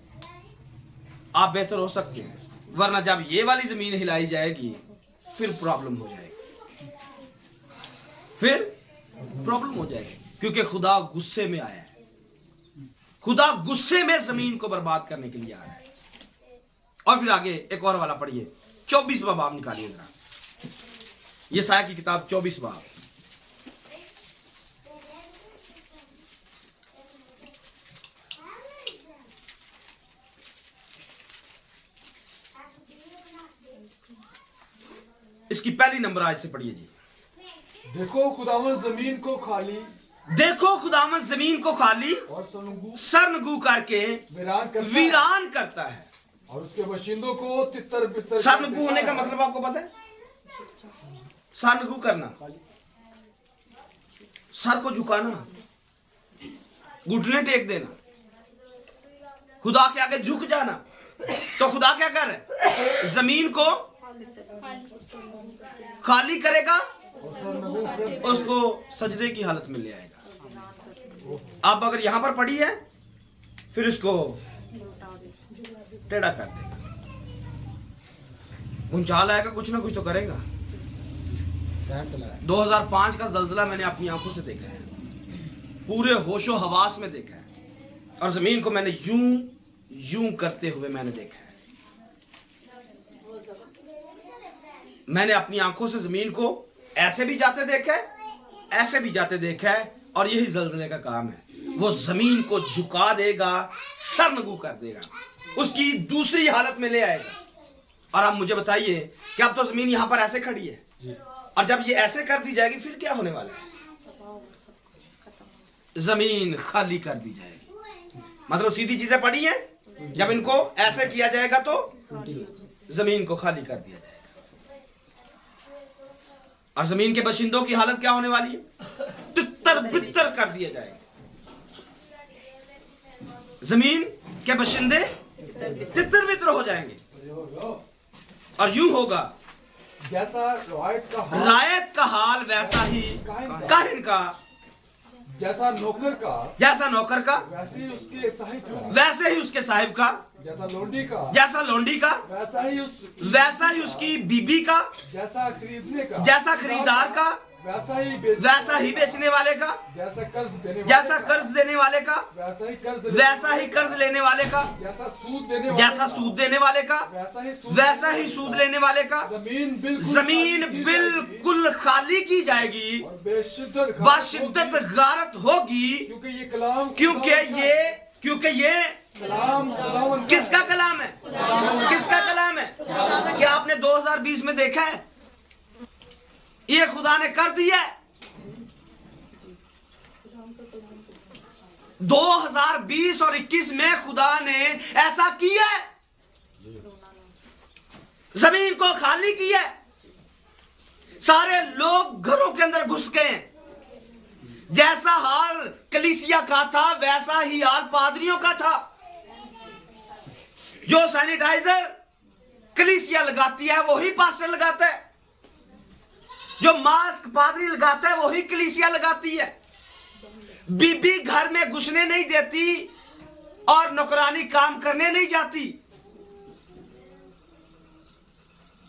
आप बेहतर हो सकते हैं, वरना जब ये वाली जमीन हिलाई जाएगी फिर प्रॉब्लम हो जाएगी। क्योंकि खुदा गुस्से में आया है। खुदा गुस्से में जमीन को बर्बाद करने के लिए आ रहा है। और फिर आगे एक और वाला पढ़िए, 24वां बाब निकालिए जरा। यशायाह की किताब 24 बाब। इसकी पहली नंबर आज से पढ़िए जी। देखो खुदावन जमीन को खाली और सरनगू करके वीरान करता है और उसके बाशिंदों को तितर बितर। सरनगू होने का मतलब आपको पता है? सरनगू करना, सर को झुकाना, घुटने टेक देना, खुदा के आगे झुक जाना। तो खुदा क्या कर रहा है? जमीन को खाली करेगा, उसको सजदे की हालत में ले आएगा। अब अगर यहां पर पड़ी है फिर उसको टेढ़ा कर देगा, भूचाल आएगा, कुछ ना कुछ तो करेगा। 2005 का जल्जला मैंने अपनी आंखों से देखा है, पूरे होशो हवास में देखा है, और जमीन को मैंने यूं करते हुए मैंने देखा है। मैंने अपनी आंखों से जमीन को ऐसे भी जाते देखा है, ऐसे भी जाते देखा है, और यही जल्जले का काम है। वो जमीन को झुका देगा, सरनगू कर देगा, उसकी दूसरी हालत में ले आएगा। और अब मुझे बताइए कि अब तो जमीन यहां पर ऐसे खड़ी है, और जब ये ऐसे कर दी जाएगी फिर क्या होने वाला है? जमीन खाली कर दी जाएगी। मतलब सीधी चीजें पड़ी हैं, जब इनको ऐसे किया जाएगा तो जमीन को खाली कर दिया जाएगा। और जमीन के बाशिंदों की हालत क्या होने वाली है? तितर बितर कर दिया जाएगा। जमीन के बाशिंदे तितर बितर हो जाएंगे। और यूं होगा जैसा रायत का हाल वैसा ही काहिन का, जैसा नौकर का वैसे ही उसके साहिब का, जैसा लोंडी का वैसा ही उसकी बीबी का, जैसा खरीदार का, वैसा ही बेचने वाले का, जैसा कर्ज देने वाले का, वैसा ही कर्ज लेने वाले का, जैसा सूद देने वाले का, वैसा ही सूद लेने वाले का। जमीन बिल्कुल खाली की जाएगी, बाशिद्दत गारत होगी, क्योंकि ये किसका कलाम है? क्या आपने 2020 में देखा है? ये खुदा ने कर दिया है। 2020 और 21 में खुदा ने ऐसा किया है, जमीन को खाली किया है, सारे लोग घरों के अंदर घुस गए हैं। जैसा हाल कलीसिया का था वैसा ही हाल पादरियों का था। जो सैनिटाइजर कलीसिया लगाती है वही पास्टर लगाता है, जो मास्क पादरी लगाता है वही कलीसिया लगाती है। बीबी घर में घुसने नहीं देती और नौकरानी काम करने नहीं जाती।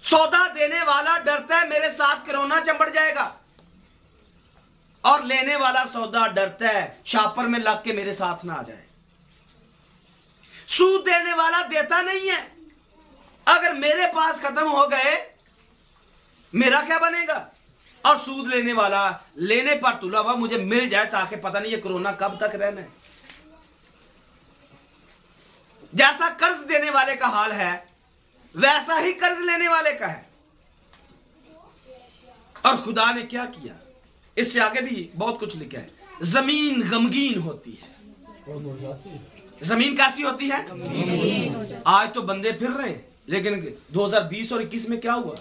सौदा देने वाला डरता है मेरे साथ कोरोना चंबड़ जाएगा, और लेने वाला सौदा डरता है शापर में लग के मेरे साथ ना आ जाए। सूद देने वाला देता नहीं है, अगर मेरे पास खत्म हो गए मेरा क्या बनेगा? और सूद लेने वाला लेने पर तुला हुआ मुझे मिल जाए ताकि पता नहीं ये कोरोना कब तक रहना है। जैसा कर्ज देने वाले का हाल है वैसा ही कर्ज लेने वाले का है। और खुदा ने क्या किया? इससे आगे भी बहुत कुछ लिखा है। जमीन गमगीन होती है। जमीन कैसी होती है? आज तो बंदे फिर रहे हैं, लेकिन 2020 और 21 में क्या हुआ?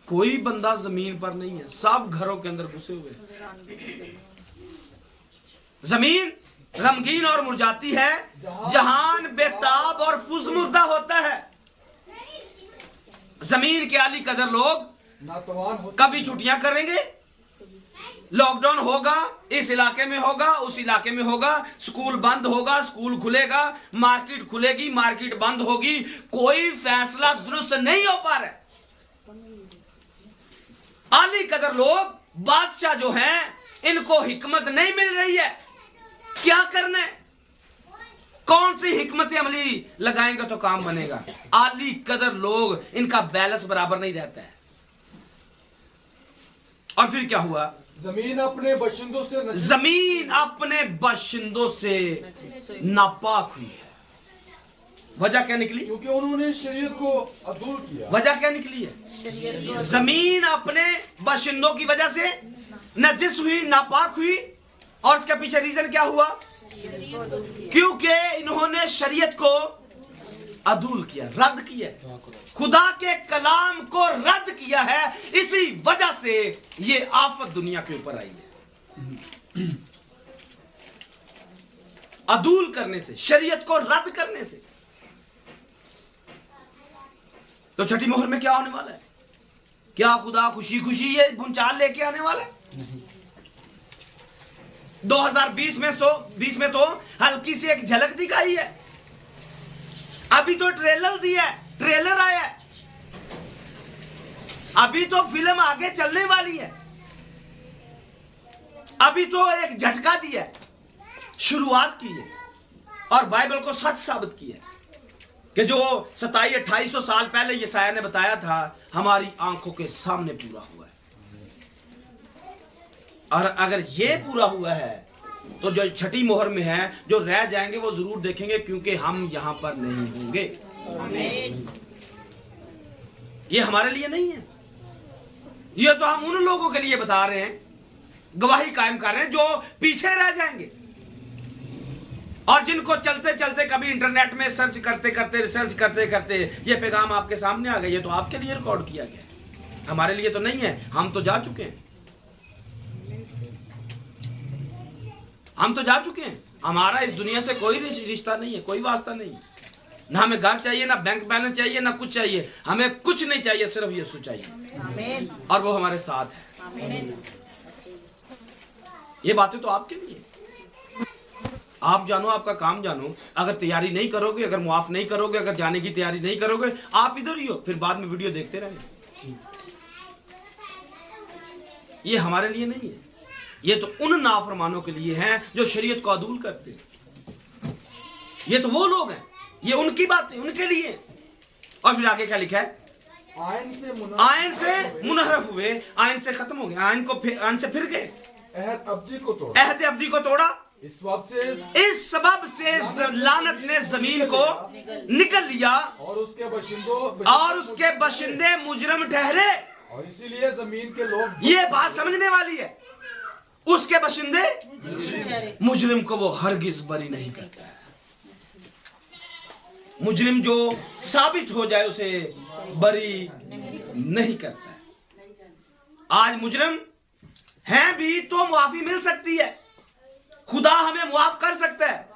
कोई बंदा जमीन पर नहीं है, सब घरों के अंदर घुसे हुए हैं। जमीन गमगीन और मुरझाती है, जहान बेताब और पुजमुर्दा होता है। जमीन के आली कदर लोग कभी छुट्टियां करेंगे, लॉकडाउन होगा, इस इलाके में होगा, उस इलाके में होगा, स्कूल बंद होगा, स्कूल खुलेगा, मार्केट खुलेगी, मार्केट बंद होगी, कोई फैसला दुरुस्त नहीं हो पा रहा है। आली कदर लोग, बादशाह जो हैं, इनको हिकमत नहीं मिल रही है, क्या करना है, कौन सी हिकमत अमली लगाएंगे तो काम बनेगा। आली कदर लोग, इनका बैलेंस बराबर नहीं रहता है। और फिर क्या हुआ? जमीन अपने बशिंदों से नापाक हुई है। वजह क्या निकली? क्योंकि उन्होंने शरीयत को अदूल किया। वजह क्या निकली है? जमीन अपने बाशिंदों की वजह से नजिस हुई, नापाक हुई। और इसके पीछे रीजन क्या हुआ? क्योंकि इन्होंने शरीयत को अदूल किया, रद्द किया, खुदा के कलाम को रद्द किया है। इसी वजह से ये आफत दुनिया के ऊपर आई है। अदूल करने से, शरीयत को रद्द करने से। तो छठी मोहर में क्या होने वाला है? क्या खुदा खुशी खुशी ये भूचाल लेके आने वाला है? 2020 में तो हल्की सी एक झलक दिखाई है। अभी तो ट्रेलर आया है, अभी तो फिल्म आगे चलने वाली है, अभी तो एक झटका दिया है, शुरुआत की है और बाइबल को सच साबित किया है कि जो 2700-2800 साल पहले यशायाह ने बताया था हमारी आंखों के सामने पूरा हुआ है। और अगर ये पूरा हुआ है तो जो छठी मोहर में है, जो रह जाएंगे वो जरूर देखेंगे, क्योंकि हम यहां पर नहीं होंगे। ये हमारे लिए नहीं है, ये तो हम उन लोगों के लिए बता रहे हैं, गवाही कायम कर रहे हैं जो पीछे रह जाएंगे और जिनको चलते चलते कभी इंटरनेट में सर्च करते करते ये पैगाम आपके सामने आ गया। ये तो आपके लिए रिकॉर्ड किया गया, हमारे लिए तो नहीं है। हम तो जा चुके हैं, हमारा इस दुनिया से कोई रिश्ता नहीं है, कोई वास्ता नहीं है। ना हमें घर चाहिए, ना बैंक बैलेंस चाहिए, ना कुछ चाहिए, हमें कुछ नहीं चाहिए, सिर्फ यीशु चाहिए और वो हमारे साथ है। ये बातें तो आपके लिए, आप जानो, आपका काम जानो। अगर तैयारी नहीं करोगे, अगर मुआफ नहीं करोगे, अगर जाने की तैयारी नहीं करोगे, आप इधर ही हो, फिर बाद में वीडियो देखते रहेंगे। ये हमारे लिए नहीं है, ये तो उन नाफरमानों के लिए हैं जो शरीयत को अदूल करते हैं। ये तो वो लोग हैं, ये उनकी बातें उनके लिए। और फिर आगे क्या लिखा है? आयन से मुनहरफ हुए, आयन से खत्म हो गए, आयन से फिर गए, अहद अब्दी को तोड़ा। इस सबब से लानत ने जमीन को निकल लिया और उसके बशिंदे मुजरम ठहरे। और इसीलिए जमीन के लोग, ये बात समझने वाली है, उसके बशिंदे मुजरिम को वो हरगिज बरी नहीं करता है। मुजरिम जो साबित हो जाए उसे बरी नहीं करता है। आज मुजरिम हैं भी तो मुआफी मिल सकती है, खुदा हमें मुआफ कर सकता है।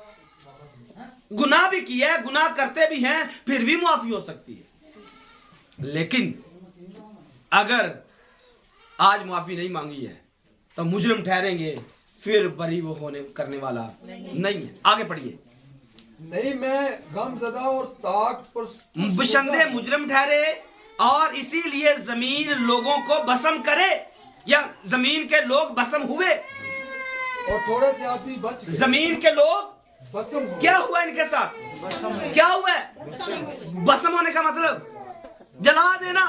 गुनाह भी किया है, गुनाह करते भी हैं, फिर भी मुआफी हो सकती है। लेकिन अगर आज मुआफी नहीं मांगी है तो मुजरिम ठहरेंगे, फिर बरी वो होने करने वाला नहीं है। आगे पढ़िए। नहीं, मैं गमज़दा और ताक पर बशिंदे मुजरिम ठहरे और इसीलिए जमीन लोगों को भस्म करे, या जमीन के लोग भस्म हुए और थोड़े से आदमी बच गए। जमीन के लोग भस्म क्या हुआ इनके साथ? क्या हुआ? भस्म होने का मतलब जला देना,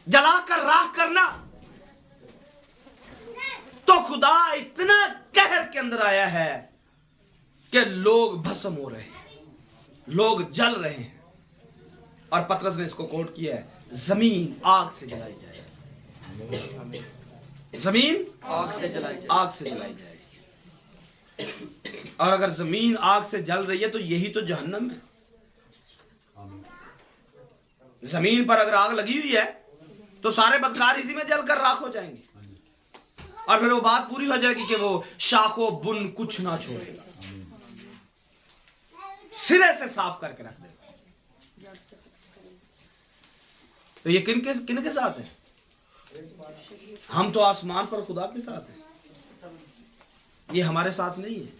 जलाकर राख करना। तो खुदा इतना कहर के अंदर आया है कि लोग भस्म हो रहे हैं, लोग जल रहे हैं। और पतरस ने इसको कोट किया है, जमीन आग से जलाई जाए, जमीन आग से जलाई जाएगी। और अगर जमीन आग से जल रही है तो यही तो जहन्नम है। जमीन पर अगर आग लगी हुई है तो सारे बदकार इसी में जलकर राख हो जाएंगे, और फिर वो बात पूरी हो जाएगी कि वो शाखो बुन कुछ ना छोड़ेगा, सिरे से साफ करके रख देगा। तो ये किनके साथ है? हम तो आसमान पर खुदा के साथ हैं, ये हमारे साथ नहीं है।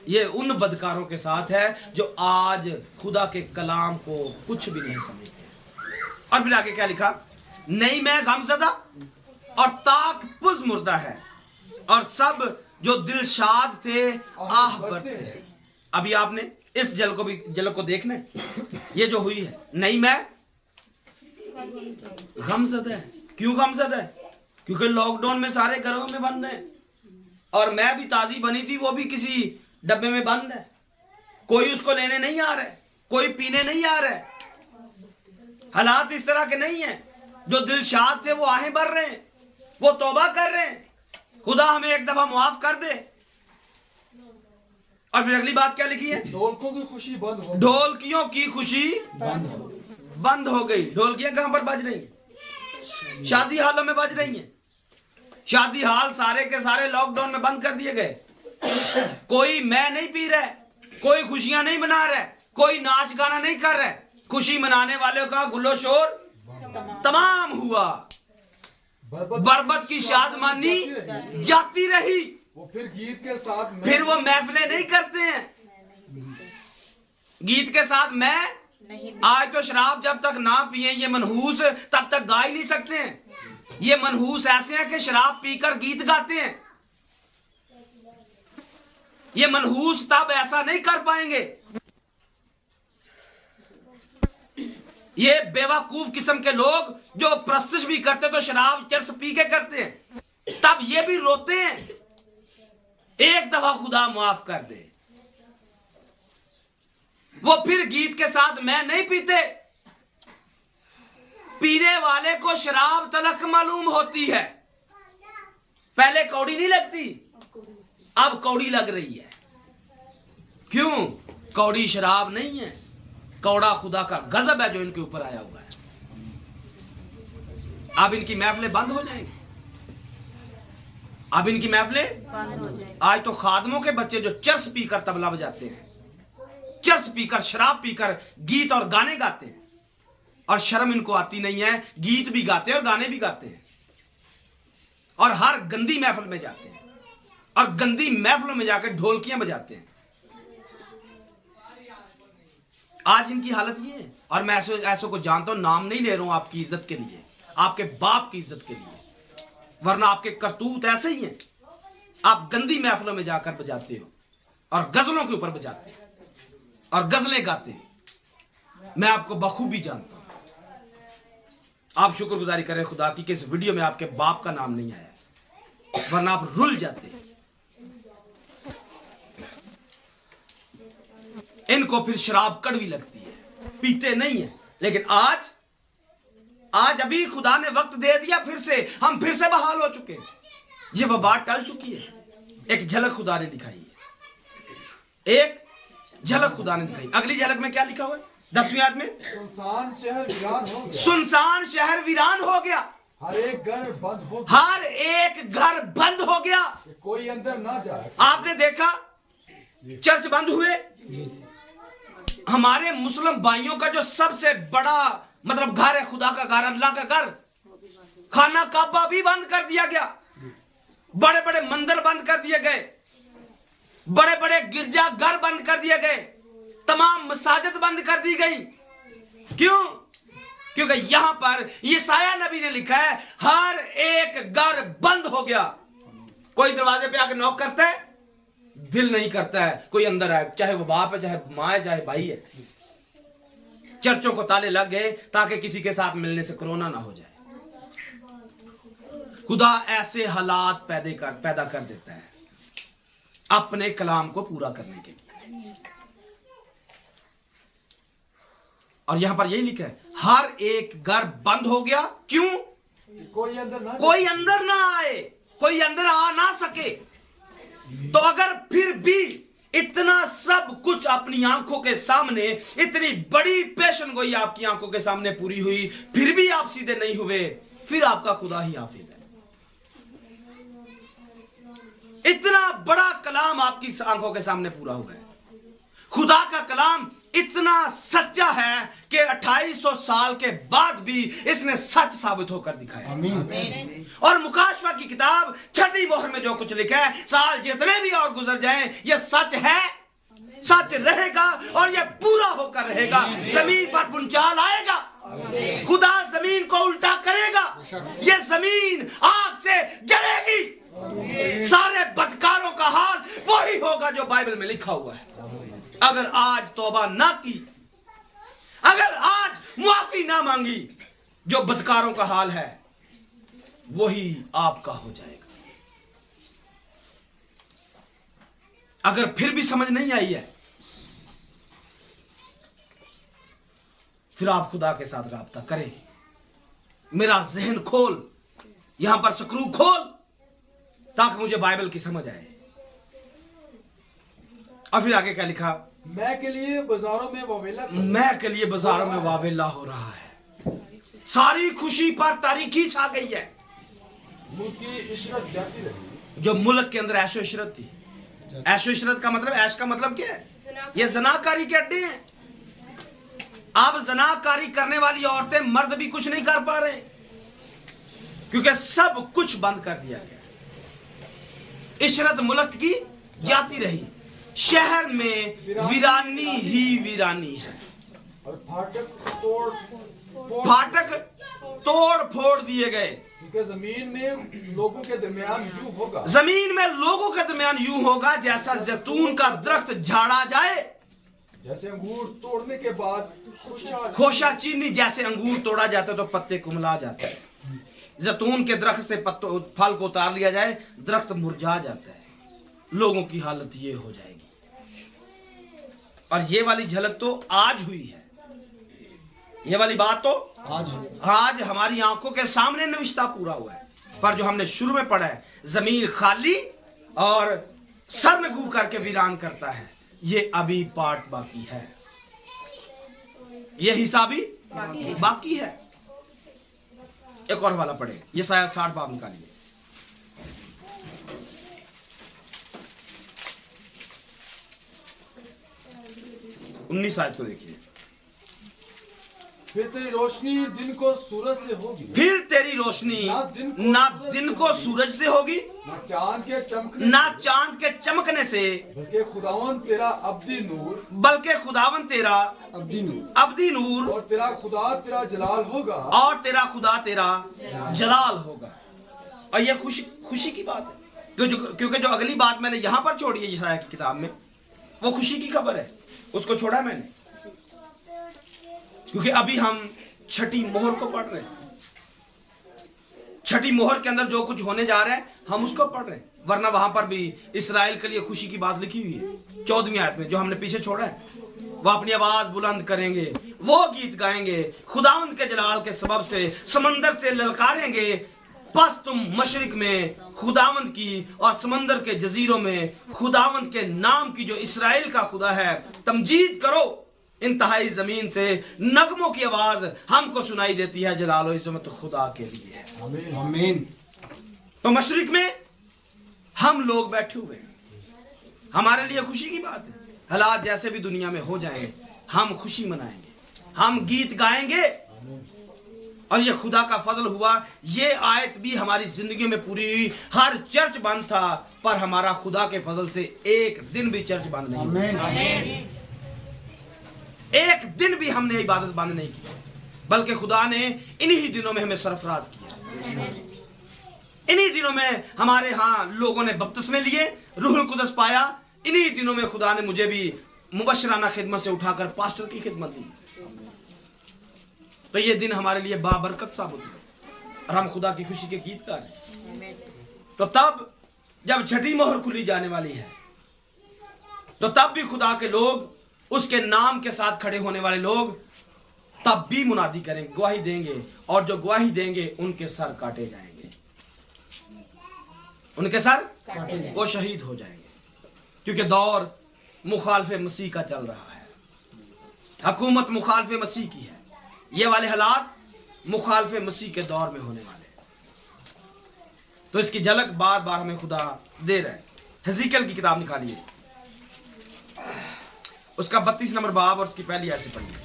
ये उन बदकारों के साथ है जो आज खुदा के कलाम को कुछ भी नहीं समझते। और फिर आगे क्या लिखा? नहीं, मैं गमज़दा और ताक पुज़ मुर्दा है, और सब जो दिलशाद थे आह भरते। अभी आपने इस जल को देखना है, ये जो हुई है। नहीं, मैं गमज़दा है। क्यों गमज़दा है? क्योंकि लॉकडाउन में सारे घरों में बंद हैं, और मैं भी ताजी बनी थी, वो भी किसी डब्बे में बंद है। कोई उसको लेने नहीं आ रहा है, कोई पीने नहीं आ रहा है। हालात इस तरह के नहीं है। जो दिलशाद थे वो आहें भर रहे हैं, वो तौबा कर रहे हैं, खुदा हमें एक दफा मुआफ कर दे। और फिर अगली बात क्या लिखी है? ढोलकों की खुशी बंद हो, ढोलकियों की खुशी बंद हो गई। ढोलकियां कहां पर बज रही हैं? शादी हालों में बज रही हैं। शादी हाल सारे के सारे लॉकडाउन में बंद कर दिए गए। कोई मैं नहीं पी रहा है, कोई खुशियां नहीं मना रहा है, कोई नाच गाना नहीं कर रहा है। खुशी मनाने वालों का गुल्लो शोर तमाम हुआ, बरबत की शादमानी जाती रही। वो फिर गीत के साथ फिर वो महफिलें नहीं करते हैं, गीत के साथ मैं आज तो शराब जब तक ना पिए ये मनहूस तब तक गा ही नहीं सकते हैं। ये मनहूस ऐसे हैं कि शराब पीकर गीत गाते हैं। ये मनहूस तब ऐसा नहीं कर पाएंगे। ये बेवकूफ किस्म के लोग जो प्रस्तुत भी करते तो शराब चर्च पी के करते हैं, तब ये भी रोते हैं एक दफा खुदा माफ कर दे। वो फिर गीत के साथ मैं नहीं पीते। पीने वाले को शराब तलख मालूम होती है। पहले कौड़ी नहीं लगती, अब कौड़ी लग रही है। क्यों? कौड़ी शराब नहीं है, कौड़ा खुदा का गजब है जो इनके ऊपर आया हुआ है। अब इनकी महफिलें बंद हो जाएंगी, अब इनकी महफिलें बंद हो जाएंगी। आज तो खादमों के बच्चे जो चर्च पीकर तबला बजाते हैं, चर्च पीकर, शराब पीकर गीत और गाने गाते हैं, और शर्म इनको आती नहीं है, गीत भी गाते हैं और गाने भी गाते हैं, और हर गंदी महफिल में जाते हैं, और गंदी महफिलों में जाकर ढोलकियां बजाते हैं। आज इनकी हालत ये है। और मैं ऐसों को जानता हूं, नाम नहीं ले रहा हूं आपकी इज्जत के लिए, आपके बाप की इज्जत के लिए, वरना आपके करतूत ऐसे ही हैं। आप गंदी महफिलों में जाकर बजाते हो और गजलों के ऊपर बजाते हो और गजलें गाते हो। मैं आपको बखूबी जानता हूं। आप शुक्रगुजारी करें खुदा की कि इस वीडियो में आपके बाप का नाम नहीं आया, वरना आप रुल जाते। इनको फिर शराब कड़वी लगती है, पीते नहीं है, लेकिन आज अभी खुदा ने वक्त दे दिया, हम फिर से बहाल हो चुके हैं। ये वबा टल चुकी है। एक झलक खुदा ने दिखाई है, एक झलक खुदा ने दिखाई। अगली झलक में क्या लिखा हुआ है 10वीं आयत में? सुनसान शहर वीरान हो गया, सुनसान शहर वीरान हो गया, हर एक घर बंद हो गया, हर एक घर बंद हो गया, कोई अंदर ना जाए। आपने देखा चर्च बंद हुए। हमारे मुस्लिम भाइयों का जो सबसे बड़ा मतलब घर है, खुदा का घर, अल्लाह का घर, खाना काबा भी बंद कर दिया गया, बड़े बड़े मंदिर बंद कर दिए गए, बड़े बड़े गिरजा घर बंद कर दिए गए, तमाम मसाजिद बंद कर दी गई। क्यों? क्योंकि यहां पर यशायाह नबी ने लिखा है हर एक घर बंद हो गया। कोई दरवाजे पे आकर नॉक करता है, दिल नहीं करता है कोई अंदर आए, चाहे वो बाप है, चाहे मां है, चाहे भाई है। चर्चों को ताले लग गए ताकि किसी के साथ मिलने से कोरोना ना हो जाए। खुदा ऐसे हालात पैदा कर देता है अपने कलाम को पूरा करने के लिए। और यहां पर यही लिखा है हर एक घर बंद हो गया। क्यों? कोई अंदर ना आए, कोई अंदर आ ना सके। तो अगर फिर भी इतना सब कुछ अपनी आंखों के सामने, इतनी बड़ी पेशन गोई आपकी आंखों के सामने पूरी हुई, फिर भी आप सीधे नहीं हुए, फिर आपका खुदा ही हाफिज है। इतना बड़ा कलाम आपकी आंखों के सामने पूरा हुआ है। खुदा का कलाम इतना सच्चा है कि 2800 साल के बाद भी इसने सच साबित होकर दिखाया। आमीन। और मुकाशवा की किताब 6ठी मोहर में जो कुछ लिखा है, साल जितने भी और गुजर जाएं, यह सच है, सच रहेगा और यह पूरा होकर रहेगा। जमीन पर भूचाल आएगा, खुदा जमीन को उल्टा करेगा, यह जमीन आग से जलेगी। सारे बदकारों का हाल वही होगा जो बाइबल में लिखा हुआ है। अगर आज तौबा ना की, अगर आज मुआफी ना मांगी, जो बदकारों का हाल है वही आपका हो जाएगा। अगर फिर भी समझ नहीं आई है, फिर आप खुदा के साथ राब्ता करें। मेरा जहन खोल, यहां पर स्क्रू खोल, ताकि मुझे बाइबल की समझ आए। और फिर आगे क्या लिखा? मैं के लिए बाजारों में वावेला, मैं के लिए बाजारों में वावेला हो रहा है। सारी खुशी पर तारीकी छा गई है। मुल्क की इशरत जाती रही। जो मुल्क के अंदर ऐशो इशरत थी, ऐशो इशरत का मतलब, ऐश का मतलब क्या है? ये जनाकारी के अड्डे हैं। अब जनाकारी करने वाली औरतें, मर्द भी कुछ नहीं कर पा रहे, क्योंकि सब कुछ बंद कर दिया गया। इशरत मुल्क की जाती रही, शहर में वीरानी ही वीरानी है। और फाटक तोड़ फोड़ दिए गए। क्योंकि जमीन में लोगों के दरमियान यूं होगा, जमीन में लोगों के दरमियान यूं होगा जैसा जैतून का दरख्त झाड़ा जाए, जैसे अंगूर तोड़ने के बाद खोशा चीनी, जैसे अंगूर तोड़ा जाता है तो पत्ते कुमला जाते हैं। जैतून के दरख्त से फल को उतार लिया जाए, दरख्त मुरझा जाता है। लोगों की हालत ये हो जाएगी। और ये वाली झलक तो आज हुई है, ये वाली बात तो आज हमारी आंखों के सामने नविश्ता पूरा हुआ है। पर जो हमने शुरू में पढ़ा है, जमीन खाली और सरनगू करके वीरान करता है, ये अभी पार्ट बाकी है, ये हिस्सा भी बाकी है। एक और वाला पढ़े, ये शायद 60 बाब निकालिए। 19 आयत को देखिए। फिर तेरी रोशनी दिन को सूरज से होगी, फिर तेरी रोशनी ना दिन को सूरज से होगी, ना चांद के चमकने ना चांद के चमकने से, बल्कि खुदावन तेरा अब्दी नूर बल्कि खुदावन तेरा अब्दी नूर और तेरा खुदा तेरा जलाल होगा। और तेरा खुदा तेरा जलाल होगा। और यह खुशी की बात है, क्योंकि जो अगली बात मैंने यहां पर छोड़ी है यशायाह की किताब में, वो खुशी की खबर है, उसको छोड़ा मैंने, क्योंकि अभी हम छठी मोहर को पढ़ रहे हैं। छठी मोहर के अंदर जो कुछ होने जा रहा है हम उसको पढ़ रहे हैं, वरना वहां पर भी इस्राएल के लिए खुशी की बात लिखी हुई है 14वीं आयत में, जो हमने पीछे छोड़ा है। वो अपनी आवाज बुलंद करेंगे, वो गीत गाएंगे, खुदावंद के जलाल के सबब से समंदर से ललकारेंगे। बस तुम मशरिक में खुदावंद की और समंदर के जजीरों में खुदावंद के नाम की, जो इस्राएल का खुदा है, तमजीद करो। इंतहाई जमीन से नगमों की आवाज हमको सुनाई देती है, जलालो इज्जत खुदा के लिए। आमीन। तो मशरिक में हम लोग बैठे हुए हैं, हमारे लिए खुशी की बात है। हालात जैसे भी दुनिया में हो जाएं, हम खुशी मनाएंगे, हम गीत गाएंगे। और ये खुदा का फजल हुआ, ये आयत भी हमारी जिंदगी में पूरी हुई। हर चर्च बंद था, पर हमारा खुदा के फजल से एक दिन भी चर्च बंद नहीं हुआ। एक दिन भी हमने इबादत बंद नहीं की, बल्कि खुदा ने इन्हीं दिनों में हमें सरफराज किया। इन्हीं दिनों में हमारे यहाँ लोगों ने बपतिस्मे लिए, रूहुल कुदस पाया। इन्हीं दिनों में खुदा ने मुझे भी मुबशराना खिदमत से उठाकर पास्टर की खिदमत दी। तो ये दिन हमारे लिए बाबरकत साबित हुआ और हम खुदा की खुशी के गीत गा रहे हैं। तो तब जब छठी मोहर खुली जाने वाली है, तो तब भी खुदा के लोग, उसके नाम के साथ खड़े होने वाले लोग, तब भी मुनादी करेंगे, गवाही देंगे, और जो गवाही देंगे उनके सर काटे जाएंगे, उनके सर वो शहीद हो जाएंगे, क्योंकि दौर मुखालफे मसीह का चल रहा है, हुकूमत मुखालफे मसीह की है। ये वाले हालात मुखालफे मसीह के दौर में होने वाले हैं। तो इसकी झलक बार बार हमें खुदा दे रहा है। हज़ीकेल की किताब निकालिए, उसका 32 नंबर बाब और उसकी पहली आयत से पढ़िए,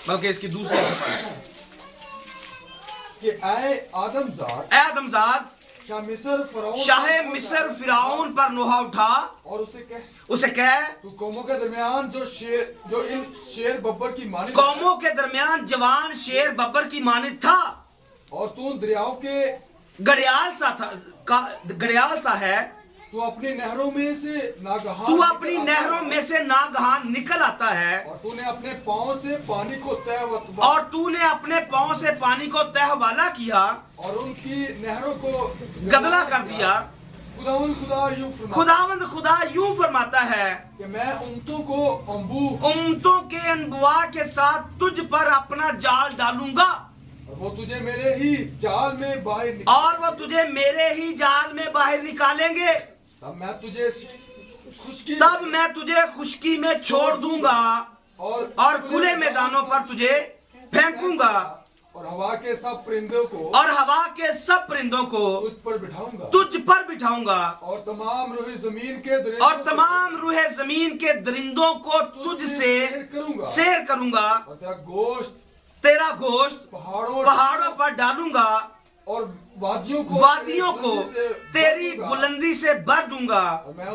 बल्कि इसकी दूसरी आयत से पढ़िए कि ऐ आदमजाद शाहे मिस्र फिरौन पर नोहा उठा और उसे कह तू कौमों के दरमियान जो इन शेर बब्बर की मानित, कौमों के दरमियान जवान शेर बब्बर की मानित था, और तू दरियाओं के घड़ियाल सा है। तू अपनी नहरों में से नागहान निकल आता है, और तूने अपने पांव से पानी को तह वाला किया, और उनकी नहरों को गदला कर दिया। खुदावंद खुदा यूं फरमाता है कि मैं उम्मतों के अनबुआ के साथ तुझ पर अपना जाल डालूंगा, और वो तुझे मेरे ही जाल में बाहर निकालेंगे। तब मैं तुझे खुशकी में छोड़ दूंगा और खुले मैदानों पर तुझे फेंकूंगा, और हवा के सब परिंदों को तुझ पर बिठाऊंगा, और तमाम रूहे जमीन के दरिंदों को तुझ से शेर करूंगा, और तेरा गोश्त पहाड़ों पर डालूंगा, और वादियों को तेरी बुलंदी से भर दूंगा, और मैं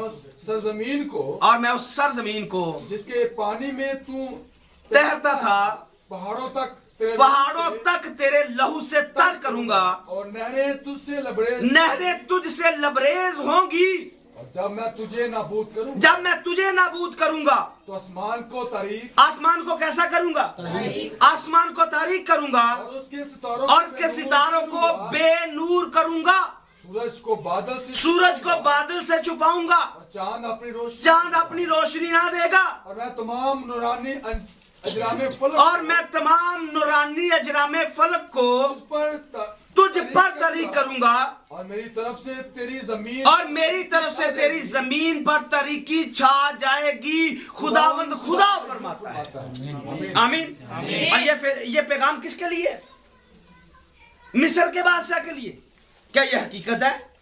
उस सरजमीन को जिसके पानी में तू तैरता था पहाड़ों तक तेरे लहू से तर करूंगा, और नहरें तुझसे लबरेज होंगी। और जब मैं तुझे नाबूद करूंगा, तो आसमान को कैसा करूंगा? आसमान को तारीक करूंगा, और उसके सितारों को बेनूर करूंगा, सूरज को बादल से छुपाऊंगा, चांद अपनी रोशनी ना देगा, और मैं तमाम नूरानी अजरामे फलक को तुझ पर तरीक करूंगा, और मेरी तरफ से तेरी जमीन पर तरीकी छा जाएगी। खुदावंद खुदा फरमाता है। आमीन। और ये पैगाम किसके लिए? मिस्र के बादशाह के लिए। क्या यह हकीकत है?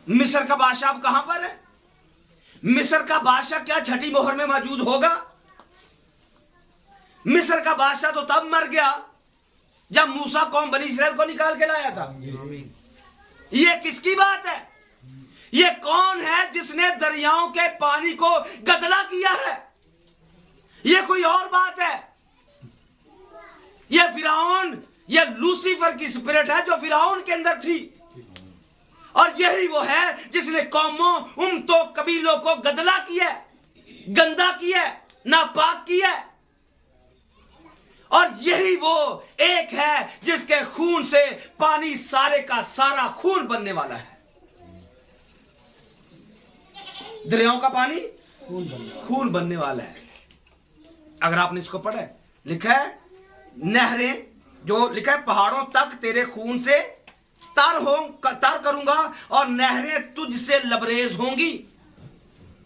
मिस्र का बादशाह अब कहां पर है? मिस्र का बादशाह क्या छठी मोहर में मौजूद होगा? मिस्र का बादशाह तो तब मर गया जब मूसा कौम बनी इस्राएल को निकाल के लाया था। ये किसकी बात है? ये कौन है जिसने दरियाओं के पानी को गदला किया है? ये कोई और बात है? ये फिरौन, ये लूसीफर की स्पिरिट है जो फिरौन के अंदर थी, और यही वो है जिसने कौमों, उम्मतों, कबीलों को गदला किया, गंदा किया, नापाक किया। और यही वो एक है जिसके खून से पानी सारे का सारा खून बनने वाला है। दरियाओं का पानी खून बनने वाला है। अगर आपने इसको पढ़ा है, लिखा है नहरें, जो लिखा है पहाड़ों तक तेरे खून से तर करूंगा और नहरें तुझसे लबरेज होंगी।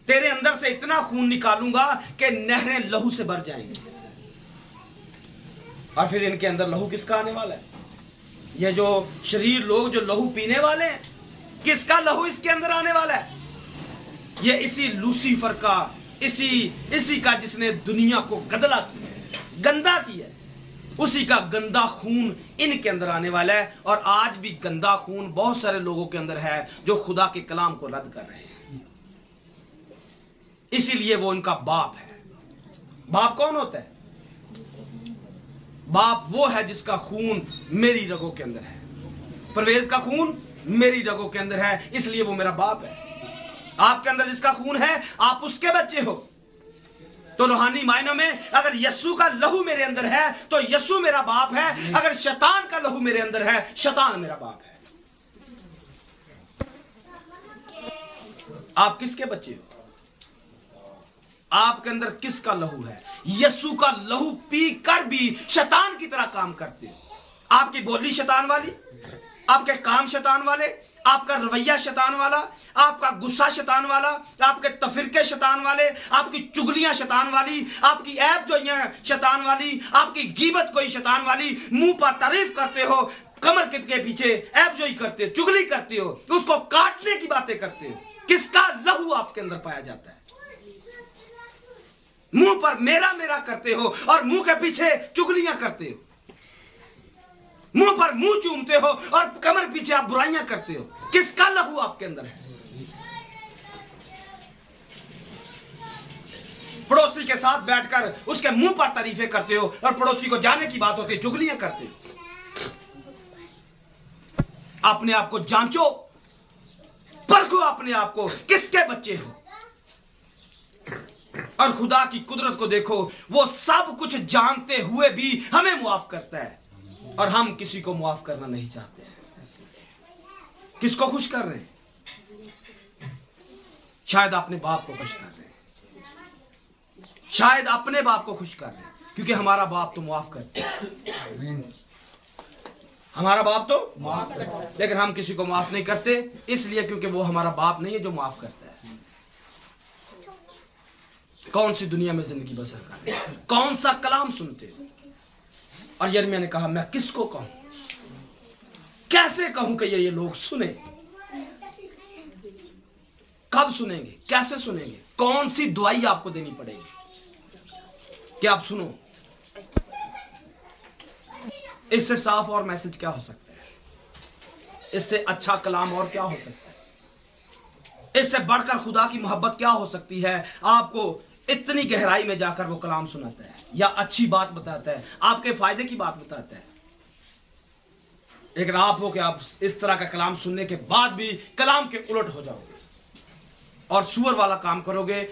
तेरे अंदर से इतना खून निकालूंगा कि नहरें लहू से भर जाएंगी। और फिर इनके अंदर लहू किसका आने वाला है? ये जो शरीर लोग जो लहू पीने वाले हैं, किसका लहू इसके अंदर आने वाला है? ये इसी लूसीफर का, इसी का जिसने दुनिया को गदला किया, गंदा किया, उसी का गंदा खून इनके अंदर आने वाला है। और आज भी गंदा खून बहुत सारे लोगों के अंदर है जो खुदा के कलाम को रद्द कर रहे हैं। इसीलिए वो इनका बाप है। बाप कौन होता है? बाप वो है जिसका खून मेरी रगों के अंदर है। परवेज का खून मेरी रगों के अंदर है, इसलिए वो मेरा बाप है। आपके अंदर जिसका खून है, आप उसके बच्चे हो। तो रूहानी मायनों में अगर यस्सु का लहू मेरे अंदर है तो यस्सु मेरा बाप है। अगर शैतान का लहू मेरे अंदर है, शैतान मेरा बाप है। आप किसके बच्चे हो? आपके अंदर किसका लहू है? यस्सु का लहू पी कर भी शैतान की तरह काम करते हो। आपकी बोली शैतान वाली, आपके काम शैतान वाले, आपका रवैया शैतान वाला, आपका गुस्सा शैतान वाला, आपके तफिरके शैतान वाले, आपकी चुगलियां शैतान वाली, आपकी ऐब जो है शैतान वाली, आपकी गीबत कोई शैतान वाली। मुंह पर तारीफ करते हो, कमर के पीछे ऐब जोई करते हो, चुगली करते हो, उसको काटने की बातें करते हो। किसका लहू आपके अंदर पाया जाता है? मुंह पर मेरा मेरा करते हो और मुंह के पीछे चुगलियां करते हो। मुंह पर मुंह चूमते हो और कमर पीछे आप बुराइयां करते हो। किसका लहू आपके अंदर है? पड़ोसी के साथ बैठकर उसके मुंह पर तारीफें करते हो और पड़ोसी को जाने की बात होती है, चुगलियां करते हो। अपने आप को जांचो, परखो अपने आप को, किसके बच्चे हो। और खुदा की कुदरत को देखो, वो सब कुछ जानते हुए भी हमें मुआफ करता है और हम किसी को मुआफ करना नहीं चाहते हैं। किसको खुश कर रहे हैं? शायद अपने बाप को खुश कर रहे हैं, शायद अपने बाप को खुश कर रहे हैं, क्योंकि हमारा बाप तो मुआफ करता है। हमारा बाप तो माफ करता है, लेकिन हम किसी को माफ नहीं करते, इसलिए क्योंकि वो हमारा बाप नहीं है जो माफ करता है। कौन सी दुनिया में जिंदगी बसर कर रहे हो? कौन सा कलाम सुनते हो? और यिर्मयाह ने कहा, मैं किसको कहूं, कैसे कहूं कि ये लोग सुने? कब सुनेंगे? कैसे सुनेंगे? कौन सी दुआई आपको देनी पड़ेगी कि आप सुनो? इससे साफ और मैसेज क्या हो सकता है? इससे अच्छा कलाम और क्या हो सकता है? इससे बढ़कर खुदा की मोहब्बत क्या हो सकती है? आपको इतनी गहराई में जाकर वो कलाम सुनाता है या अच्छी बात बताता है, आपके फायदे की बात बताता है। लेकिन आप हो कि आप इस तरह का कलाम सुनने के बाद भी कलाम के उलट हो जाओगे और सुअर वाला काम करोगे।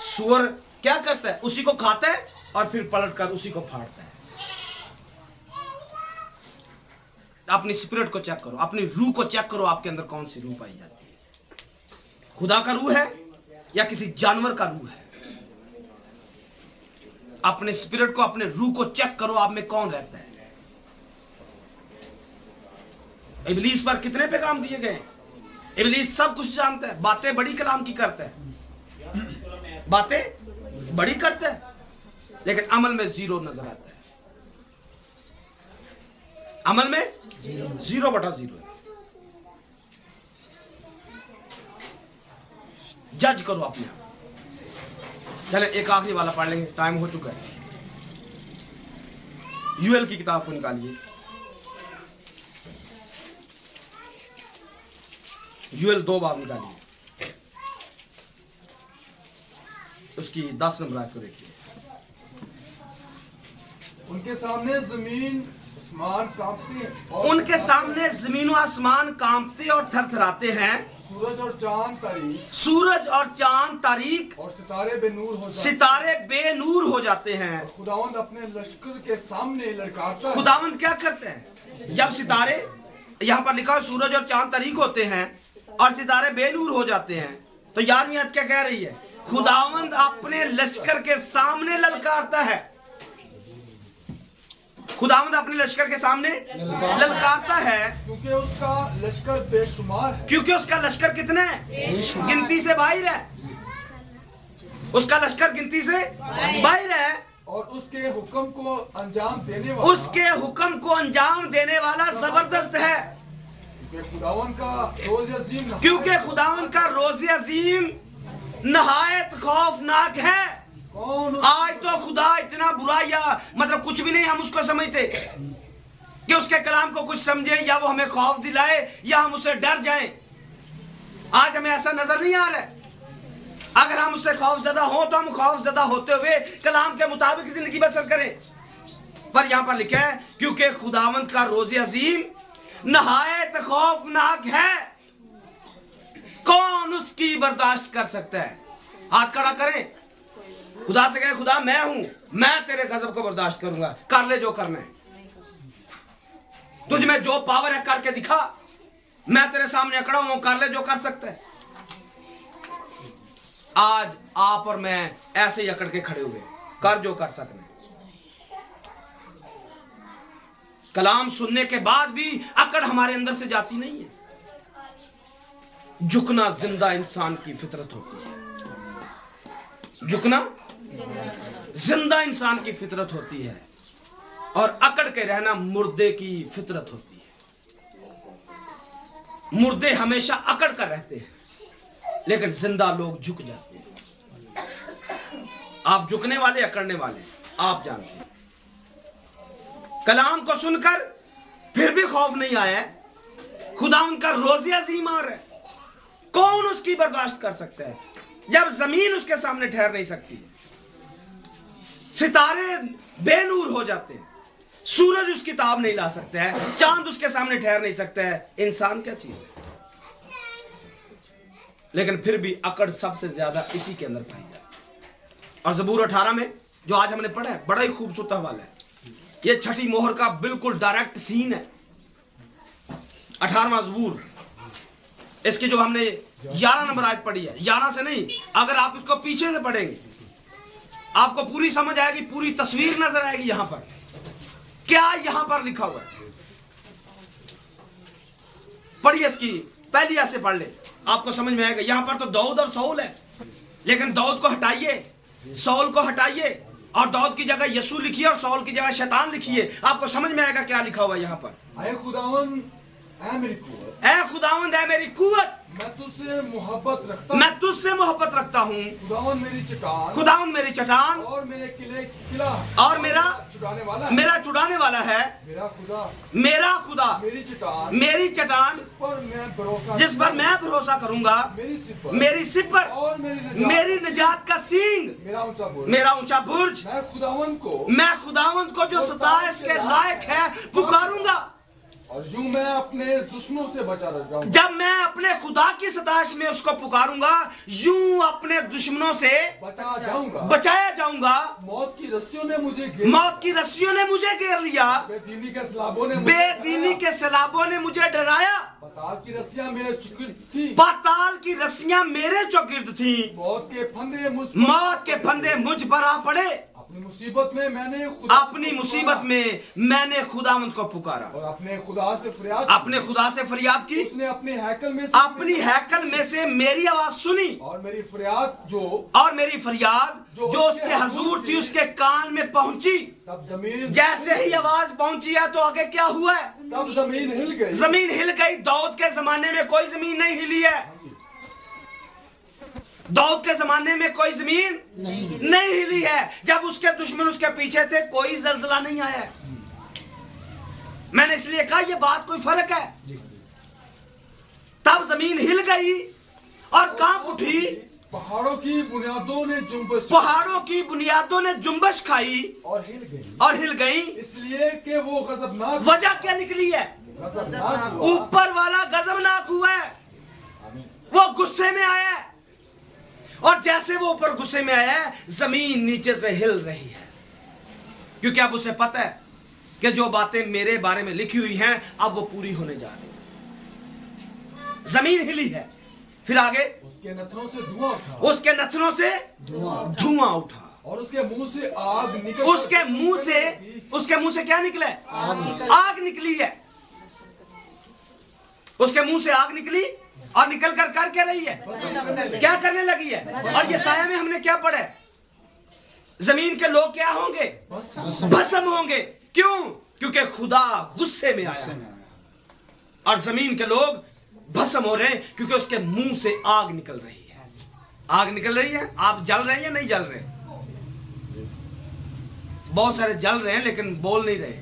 सुअर क्या करता है? उसी को खाता है और फिर पलटकर उसी को फाड़ता है। अपनी स्पिरिट को चेक करो, अपनी रूह को चेक करो, आपके अंदर कौन सी रूह पाई जाती है? खुदा का रूह है या किसी जानवर का रूह है? अपने स्पिरिट को, अपने रूह को चेक करो, आप में कौन रहता है। इब्लीस पर कितने पैगाम दिए गए? इब्लीस सब कुछ जानता है, बातें बड़ी कलाम की करता है, बातें बड़ी करता है, लेकिन अमल में जीरो नजर आता है। अमल में 0/0 है। जज करो अपने आप। चले एक आखिरी वाला पढ़ लेंगे, टाइम हो चुका है। यूएल की किताब को निकालिए, यूएल 2 बाब निकालिए, उसकी 10 नंबर आयत को देखिए। उनके सामने जमीन आसमान कांपते और उनके सामने जमीन और आसमान कांपते और थरथराते हैं, सूरज और चांद तारीख सूरज और चांद तारीख और सितारे बेनूर हो जाते सितारे बेनूर हो जाते हैं। और खुदावंद अपने लश्कर के सामने ललकारता है। खुदावंद क्या करते हैं? जब सितारे, यहाँ पर लिखा है सूरज और चांद तारीख होते हैं और सितारे बेनूर हो जाते हैं, तो 11वीं आयत क्या कह रही है? खुदावंद अपने लश्कर के सामने ललकारता है। खुदावंद अपने लश्कर के सामने ललकारता है, क्योंकि उसका लश्कर बेशुमार है। क्योंकि उसका लश्कर कितने है? गिनती से बाहर है। उसका लश्कर गिनती से बाहर है और उसके हुक्म को अंजाम देने वाला उसके हुक्म को अंजाम देने वाला जबरदस्त है। क्योंकि खुदावन का रोज अजीम क्योंकि खुदावन का रोज़े अजीम नहायत खौफनाक है। कौन आज तो खुदा इतना बुरा या मतलब कुछ भी नहीं हम उसको समझते कि उसके कलाम को कुछ समझे या वो हमें खौफ दिलाए या हम उससे डर जाएं। आज हमें ऐसा नजर नहीं आ रहा है। अगर हम उससे खौफजदा हो तो हम खौफजदा होते हुए कलाम के मुताबिक जिंदगी बसर करें। पर यहां पर लिखा है क्योंकि खुदावंद का रोज़े अजीम नहायत खौफनाक है, कौन उसकी बर्दाश्त कर सकता है? हाथ खड़ा करें, खुदा से कहे खुदा मैं हूं, मैं तेरे गजब को बर्दाश्त करूंगा, कर ले जो करना है। तुझ में जो पावर है करके दिखा, मैं तेरे सामने खड़ा हूं, कर ले जो कर सकता है। आज आप और मैं ऐसे ही अकड़ के खड़े हुए, कर जो कर सकना है। कलाम सुनने के बाद भी अकड़ हमारे अंदर से जाती नहीं है। झुकना जिंदा इंसान की फितरत होती है। झुकना जिंदा इंसान की फितरत होती है और अकड़ के रहना मुर्दे की फितरत होती है। मुर्दे हमेशा अकड़ कर रहते हैं, लेकिन जिंदा लोग झुक जाते हैं। आप झुकने वाले अकड़ने वाले आप जानते हैं। कलाम को सुनकर फिर भी खौफ नहीं आया, खुदा उनका रोज़े अजीम आ रहा है, कौन उसकी बर्दाश्त कर सकता है? जब जमीन उसके सामने ठहर नहीं सकती, सितारे बेनूर हो जाते हैं, सूरज उसकी ताब नहीं ला सकता है, चांद उसके सामने ठहर नहीं सकता है, इंसान क्या चीज है? लेकिन फिर भी अकड़ सबसे ज्यादा इसी के अंदर पाई जाती है। और ज़बूर 18 में जो आज हमने पढ़ा है, बड़ा ही खूबसूरत हवाला है। ये छठी मोहर का बिल्कुल डायरेक्ट सीन है। 18वां ज़बूर, इसकी जो हमने 11 नंबर आयत पढ़ी है, 11 से नहीं, अगर आप इसको पीछे से पढ़ेंगे आपको पूरी समझ आएगी, पूरी तस्वीर नजर आएगी। यहां पर क्या यहां पर लिखा हुआ है, पढ़िए इसकी पहली आयत से पढ़ ले, आपको समझ में आएगा। यहां पर तो दाऊद और सौल है, लेकिन दाऊद को हटाइए, सौल को हटाइए और दाऊद की जगह यीशु लिखिए और सौल की जगह शैतान लिखिए, आपको समझ में आएगा क्या लिखा हुआ है यहां पर। ऐ खुदावन ऐ मेरी कुव्वत, ऐ खुदावंद ऐ मेरी कुव्वत, मैं तुझसे मोहब्बत रखता हूं। मैं तुझसे मोहब्बत रखता हूं। खुदावन मेरी चट्टान, खुदावंद मेरी चट्टान और मेरे किला और मेरा छुड़ाने वाला है। मेरा छुड़ाने वाला है। मेरा खुदा, मेरा खुदा मेरी चट्टान, मेरी चट्टान जिस पर मैं भरोसा जिस पर मैं भरोसा करूंगा, मेरी सिपर, मेरी सिपर, और मेरी निजात का सींग, मेरा ऊंचा बुर्ज। मेरा ऊंचा बुर्ज। मैं खुदावंद को जो सताइश के लायक है पुकारूंगा। और यूं मैं अपने दुश्मनों से बचा जाऊंगा। जब मैं अपने खुदा की सताइश में उसको पुकारूंगा, यूं अपने दुश्मनों से बचाया जाऊंगा। मौत की रस्सियों ने मुझे घेर लिया, बेदीनी के सलाबों ने मुझे डराया। पाताल की रस्सियां मेरे चौगिर्द थी, पाताल की रस्सियां मेरे चौगिर्द थी। मौत के फंदे मुझ पर आ पड़े। अपनी मुसीबत में मैंने खुदावंद को पुकारा और अपने खुदा से फरियाद की। उसने अपनी हैकल में से मेरी आवाज सुनी और मेरी फरियाद जो उसके हजूर थी उसके कान में पहुंची। तब जमीन, जैसे ही आवाज पहुंची है तो आगे क्या हुआ है? तब जमीन हिल गई। दाऊद के जमाने में कोई जमीन नहीं हिली है। दाऊद के जमाने में कोई जमीन नहीं हिली है। जब उसके दुश्मन उसके पीछे थे, कोई जलजला नहीं आया। मैंने इसलिए कहा यह बात कोई फर्क है। तब जमीन हिल गई और कांप उठी, पहाड़ों की बुनियादों ने जुम्बश, पहाड़ों की बुनियादों ने जुम्बश खाई और हिल गई, इसलिए कि वो गजबनाक, वजह क्या निकली है? गजबनाक हुआ। ऊपर वाला गजबनाक हुआ है, वो गुस्से में आया है। और जैसे वो ऊपर गुस्से में आया है, जमीन नीचे से हिल रही है, क्योंकि अब उसे पता है कि जो बातें मेरे बारे में लिखी हुई हैं अब वो पूरी होने जा रही है। जमीन हिली है। फिर आगे उसके नथनों से धुआं उठा, उसके नथनों से धुआं उठा और उसके मुंह से आग निकल, उसके मुंह से क्या निकला? आग निकली है। उसके मुंह से आग निकली और निकल कर क्या रही है? क्या करने लगी है? और ये साया में हमने क्या पढ़ा है? जमीन के लोग क्या होंगे? भस्म होंगे। क्यों? क्योंकि खुदा गुस्से में आया और जमीन के लोग भस्म हो रहे हैं, क्योंकि उसके मुंह से आग निकल रही है। आग निकल रही है। आप जल रहे हैं या नहीं जल रहे? बहुत सारे जल रहे हैं लेकिन बोल नहीं रहे।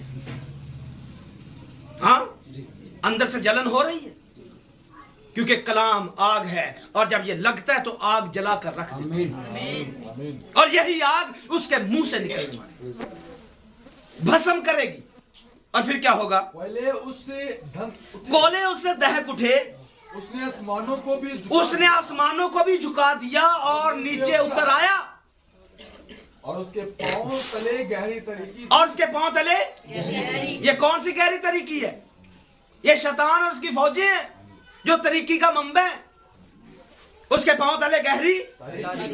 हाँ, अंदर से जलन हो रही है, क्योंकि कलाम आग है और जब ये लगता है तो आग जला कर रख देता। और यही आग उसके मुंह से निकलने वाली, भस्म करेगी। और फिर क्या होगा? कोयले उससे दहक उठे। उसने आसमानों को भी झुका दिया और नीचे उतर आया। और उसके पांव तले गहरी तरीकी, और उसके पांव तले ये कौन सी गहरी तरीकी है? ये शैतान और उसकी फौजें हैं जो तरीकी का मंबा है। उसके पांव तले गहरी,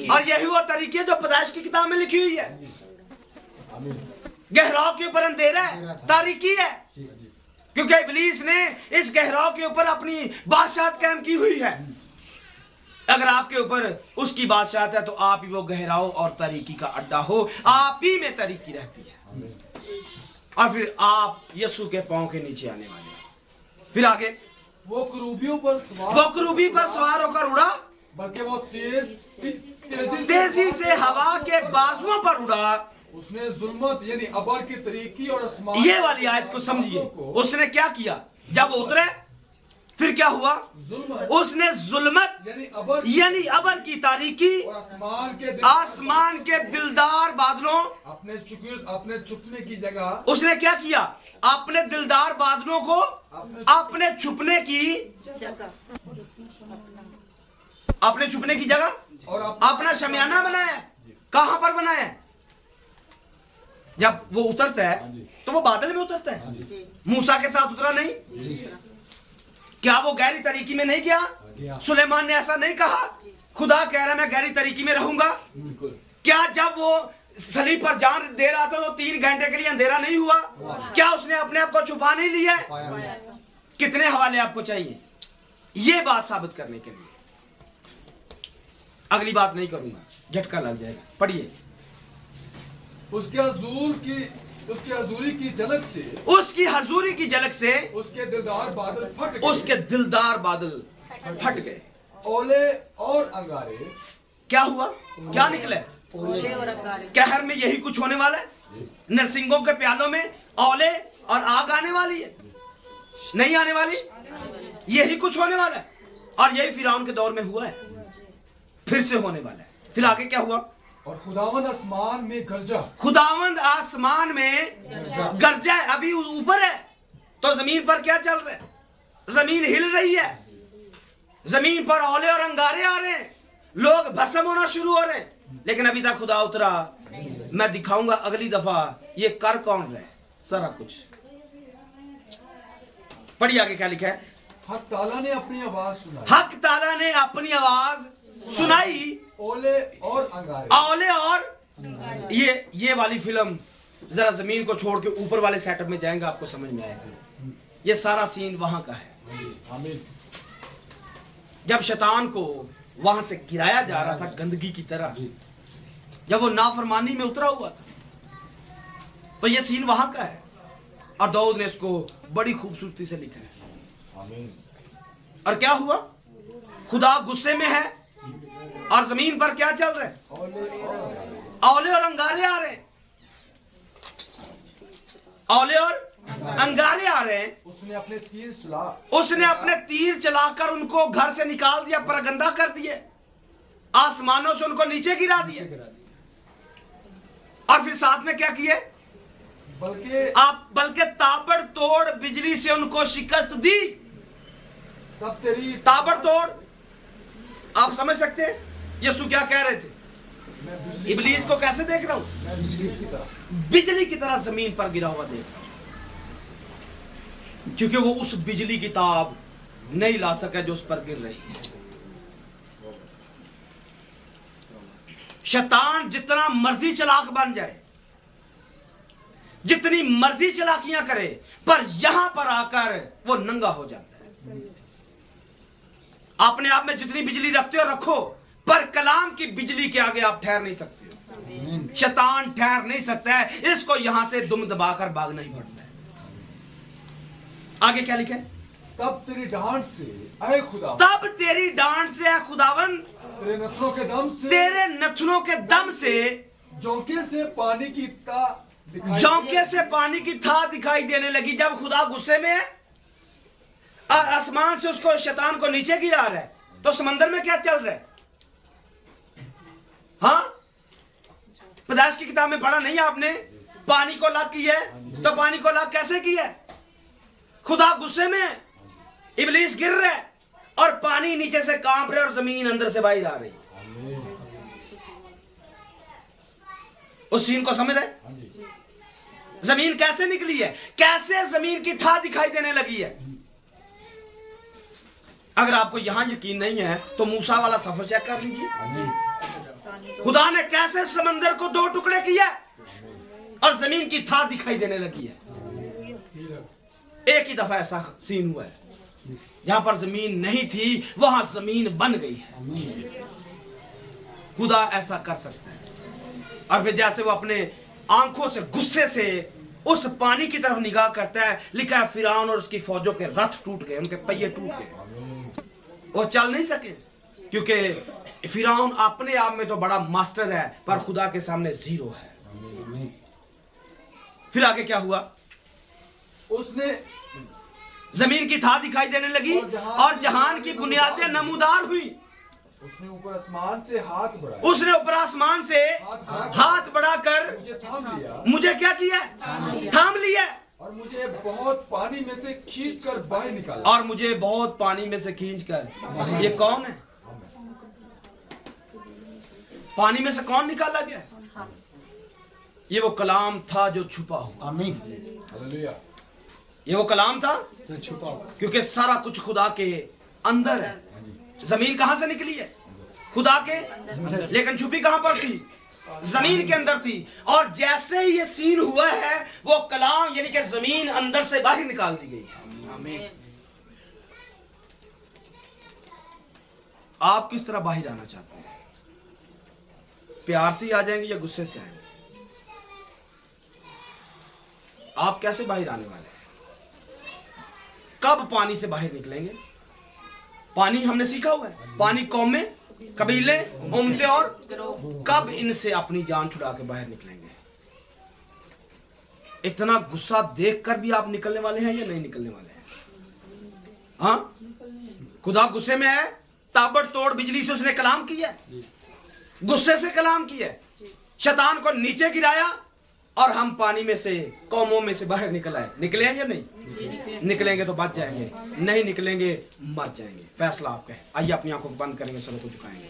और यही वो तरीकी है जो पैदाइश की किताब में लिखी हुई है। गहराव के ऊपर अंधेरा है, तारीकी है, क्योंकि इब्लीस ने इस गहराव के ऊपर अपनी बादशाहत कायम की हुई है। अगर आपके ऊपर उसकी बादशाहत है तो आप ही वो गहराव और तारीकी का अड्डा हो। आप ही में तारीकी रहती है। और फिर आप यीशु के पांव के नीचे आने वाले हैं। फिर आगे वो करूबियों पर सवार होकर उड़ा, बल्कि वो तेजी से हवा के बाजुओं पर उड़ा। उसने जुल्मत यानी अबर की तरीकी और आसमान, ये वाली आयत को समझिए। उसने क्या किया? जब वो उतरे फिर क्या हुआ? उसने जुल्मत यानी अबर की तारीकी और आसमान के दिलदार बादलों, अपने छुपने की जगह, उसने क्या किया? अपने दिलदार बादलों को अपने छुपने की जगह और अपना शमियाना बनाया। कहां पर बनाया? जब वो उतरता है तो वो बादल में उतरता है। मूसा के साथ उतरा नहीं? क्या वो गहरी तरीकी में नहीं गया? सुलेमान ने ऐसा नहीं कहा? खुदा कह रहा मैं गहरी तरीकी में रहूंगा। क्या जब वो सलीब पर जान दे रहा था तो 3 घंटे के लिए अंधेरा नहीं हुआ? क्या उसने अपने आप को छुपा नहीं लिया? कितने हवाले आपको चाहिए ये बात साबित करने के लिए? अगली बात नहीं करूंगा, झटका लग जाएगा। पढ़िए। उसकी हजूरी की झलक से, उसके दिलदार बादल फट गए। ओले और अंगारे, क्या हुआ? क्या निकले? कहर में यही कुछ होने वाला है। नरसिंगों के प्यालों में ओले और आग आने वाली है, नहीं आने वाली? यही कुछ होने वाला है। और यही फिरौन के दौर में हुआ है, फिर से होने वाला है। फिर आगे क्या हुआ? और खुदावंद आसमान में गरजा, गरजा। अभी ऊपर है तो जमीन पर क्या चल रहा है? जमीन हिल रही है। जमीन पर ओले और अंगारे आ रहे हैं, लोग भस्म होना शुरू हो रहे हैं, लेकिन अभी तक खुदा उतरा। मैं दिखाऊंगा अगली दफा ये कर कौन रहे सारा कुछ। पढ़िए आगे क्या लिखा है? हक ताला ने अपनी आवाज सुनाई। ओले और ये वाली फिल्म जरा जमीन को छोड़ के ऊपर वाले सेटअप में जाएंगे, आपको समझ में आएगा। ये सारा सीन वहां का है। जब शैतान को वहां से गिराया जा रहा था गंदगी की तरह, जब वो नाफरमानी में उतरा हुआ था, तो ये सीन वहां का है। और दाऊद ने इसको बड़ी खूबसूरती से लिखा है। और क्या हुआ? खुदा गुस्से में है और जमीन पर क्या चल रहा है? औले और अंगारे आ रहे हैं। औले और अंगारे आ रहे हैं। उसने अपने तीर चलाकर उनको घर से निकाल दिया, परगंदा कर दिए, आसमानों से उनको नीचे गिरा दिए। और फिर साथ में क्या किए? बल्कि ताबड़तोड़ बिजली से उनको शिकस्त दी। तब तेरी ताबड़तोड़, आप समझ सकते हैं यीशु क्या कह रहे थे? इब्लीस को कैसे देख रहा हूं? बिजली की तरह जमीन पर गिरा हुआ देख रहा हूं, क्योंकि वो उस बिजली की ताब नहीं ला सका जो उस पर गिर रही है। शैतान जितना मर्जी चालाक बन जाए, जितनी मर्जी चालाकियां करे, पर यहां पर आकर वो नंगा हो जाता है। अपने आप में जितनी बिजली रखते हो रखो, पर कलाम की बिजली के आगे आप ठहर नहीं सकते हो। शैतान ठहर नहीं सकता है, इसको यहां से दुम दबाकर भागना ही पड़ता है। आगे क्या लिखा है? तब तेरी डांट से ऐ खुदा, तब तेरी डांट से ऐ खुदावन, तेरे नथनों के दम से, तेरे नथनों के दम से झोंके से पानी की था झोंके से पानी की था दिखाई देने लगी। जब खुदा गुस्से में है और आसमान से उसको शैतान को नीचे गिरा रहा है, तो समंदर में क्या चल रहा है? हाँ, पैदाइश की किताब में पढ़ा नहीं आपने? पानी को लाग की है, तो पानी को लाग कैसे की है? खुदा गुस्से में है, इब्लीस गिर रहा है और पानी नीचे से कांप रहा है और जमीन अंदर से बाहर आ रही है। उस सीन को समझ रहे? जमीन कैसे निकली है, कैसे जमीन की था दिखाई देने लगी है। अगर आपको यहां यकीन नहीं है तो मूसा वाला सफर चेक कर लीजिए। खुदा ने कैसे समंदर को दो टुकड़े किया और जमीन की था दिखाई देने लगी है। एक ही दफा ऐसा सीन हुआ है, जहां पर जमीन नहीं थी वहां जमीन बन गई है। खुदा ऐसा कर सकता है। और फिर जैसे वो अपने आंखों से गुस्से से उस पानी की तरफ निगाह करता है, लिखा है फिरौन और उसकी फौजों के रथ टूट गए, उनके पहिए टूट गए, वो चल नहीं सके, क्योंकि फिरौन अपने आप में तो बड़ा मास्टर है, पर खुदा के सामने जीरो है। फिर आगे क्या हुआ? उसने जमीन की था दिखाई देने लगी और जहान की बुनियादें नमूदार हुई। उसने ऊपर आसमान से हाथ बढ़ाया, उसने ऊपर आसमान से हाथ बढ़ाकर मुझे थाम लिया, मुझे क्या किया? थाम लिया। और मुझे बहुत पानी में से खींचकर बाहर निकाला। और मुझे बहुत पानी में से खींचकर, ये कौन है? पानी में से कौन निकाला गया? ये वो कलाम था जो छुपा हुआ। आमीन। हालेलुया। ये वो कलाम था जो छुपा हुआ, क्योंकि सारा कुछ खुदा के अंदर है। जमीन कहां से निकली है? खुदा के, लेकिन छुपी कहां पर थी? जमीन के अंदर थी। और जैसे ही ये सीन हुआ है, वो कलाम यानी कि जमीन अंदर से बाहर निकाल दी गई है। आमीन। आप किस तरह बाहर आना चाहते हैं? प्यार से आ जाएंगे या गुस्से से आएंगे? आप कैसे बाहर आने वाले हैं? कब पानी से बाहर निकलेंगे? पानी हमने सीखा हुआ है, पानी कौमें, कबीले, उम्मतें और कब इनसे अपनी जान छुड़ा के बाहर निकलेंगे? इतना गुस्सा देखकर भी आप निकलने वाले हैं या नहीं निकलने वाले हैं? हाँ, खुदा गुस्से में है, ताबड़तोड़ बिजली से उसने कलाम किया, गुस्से से कलाम किया, शैतान को नीचे गिराया और हम पानी में से, कौमों में से बाहर निकल आए। निकले हैं या नहीं? निकलेंगे तो बच जाएंगे, नहीं निकलेंगे मर जाएंगे। फैसला आपका है। आइए अपनी आंखों को बंद करेंगे, सरों को झुकाएंगे।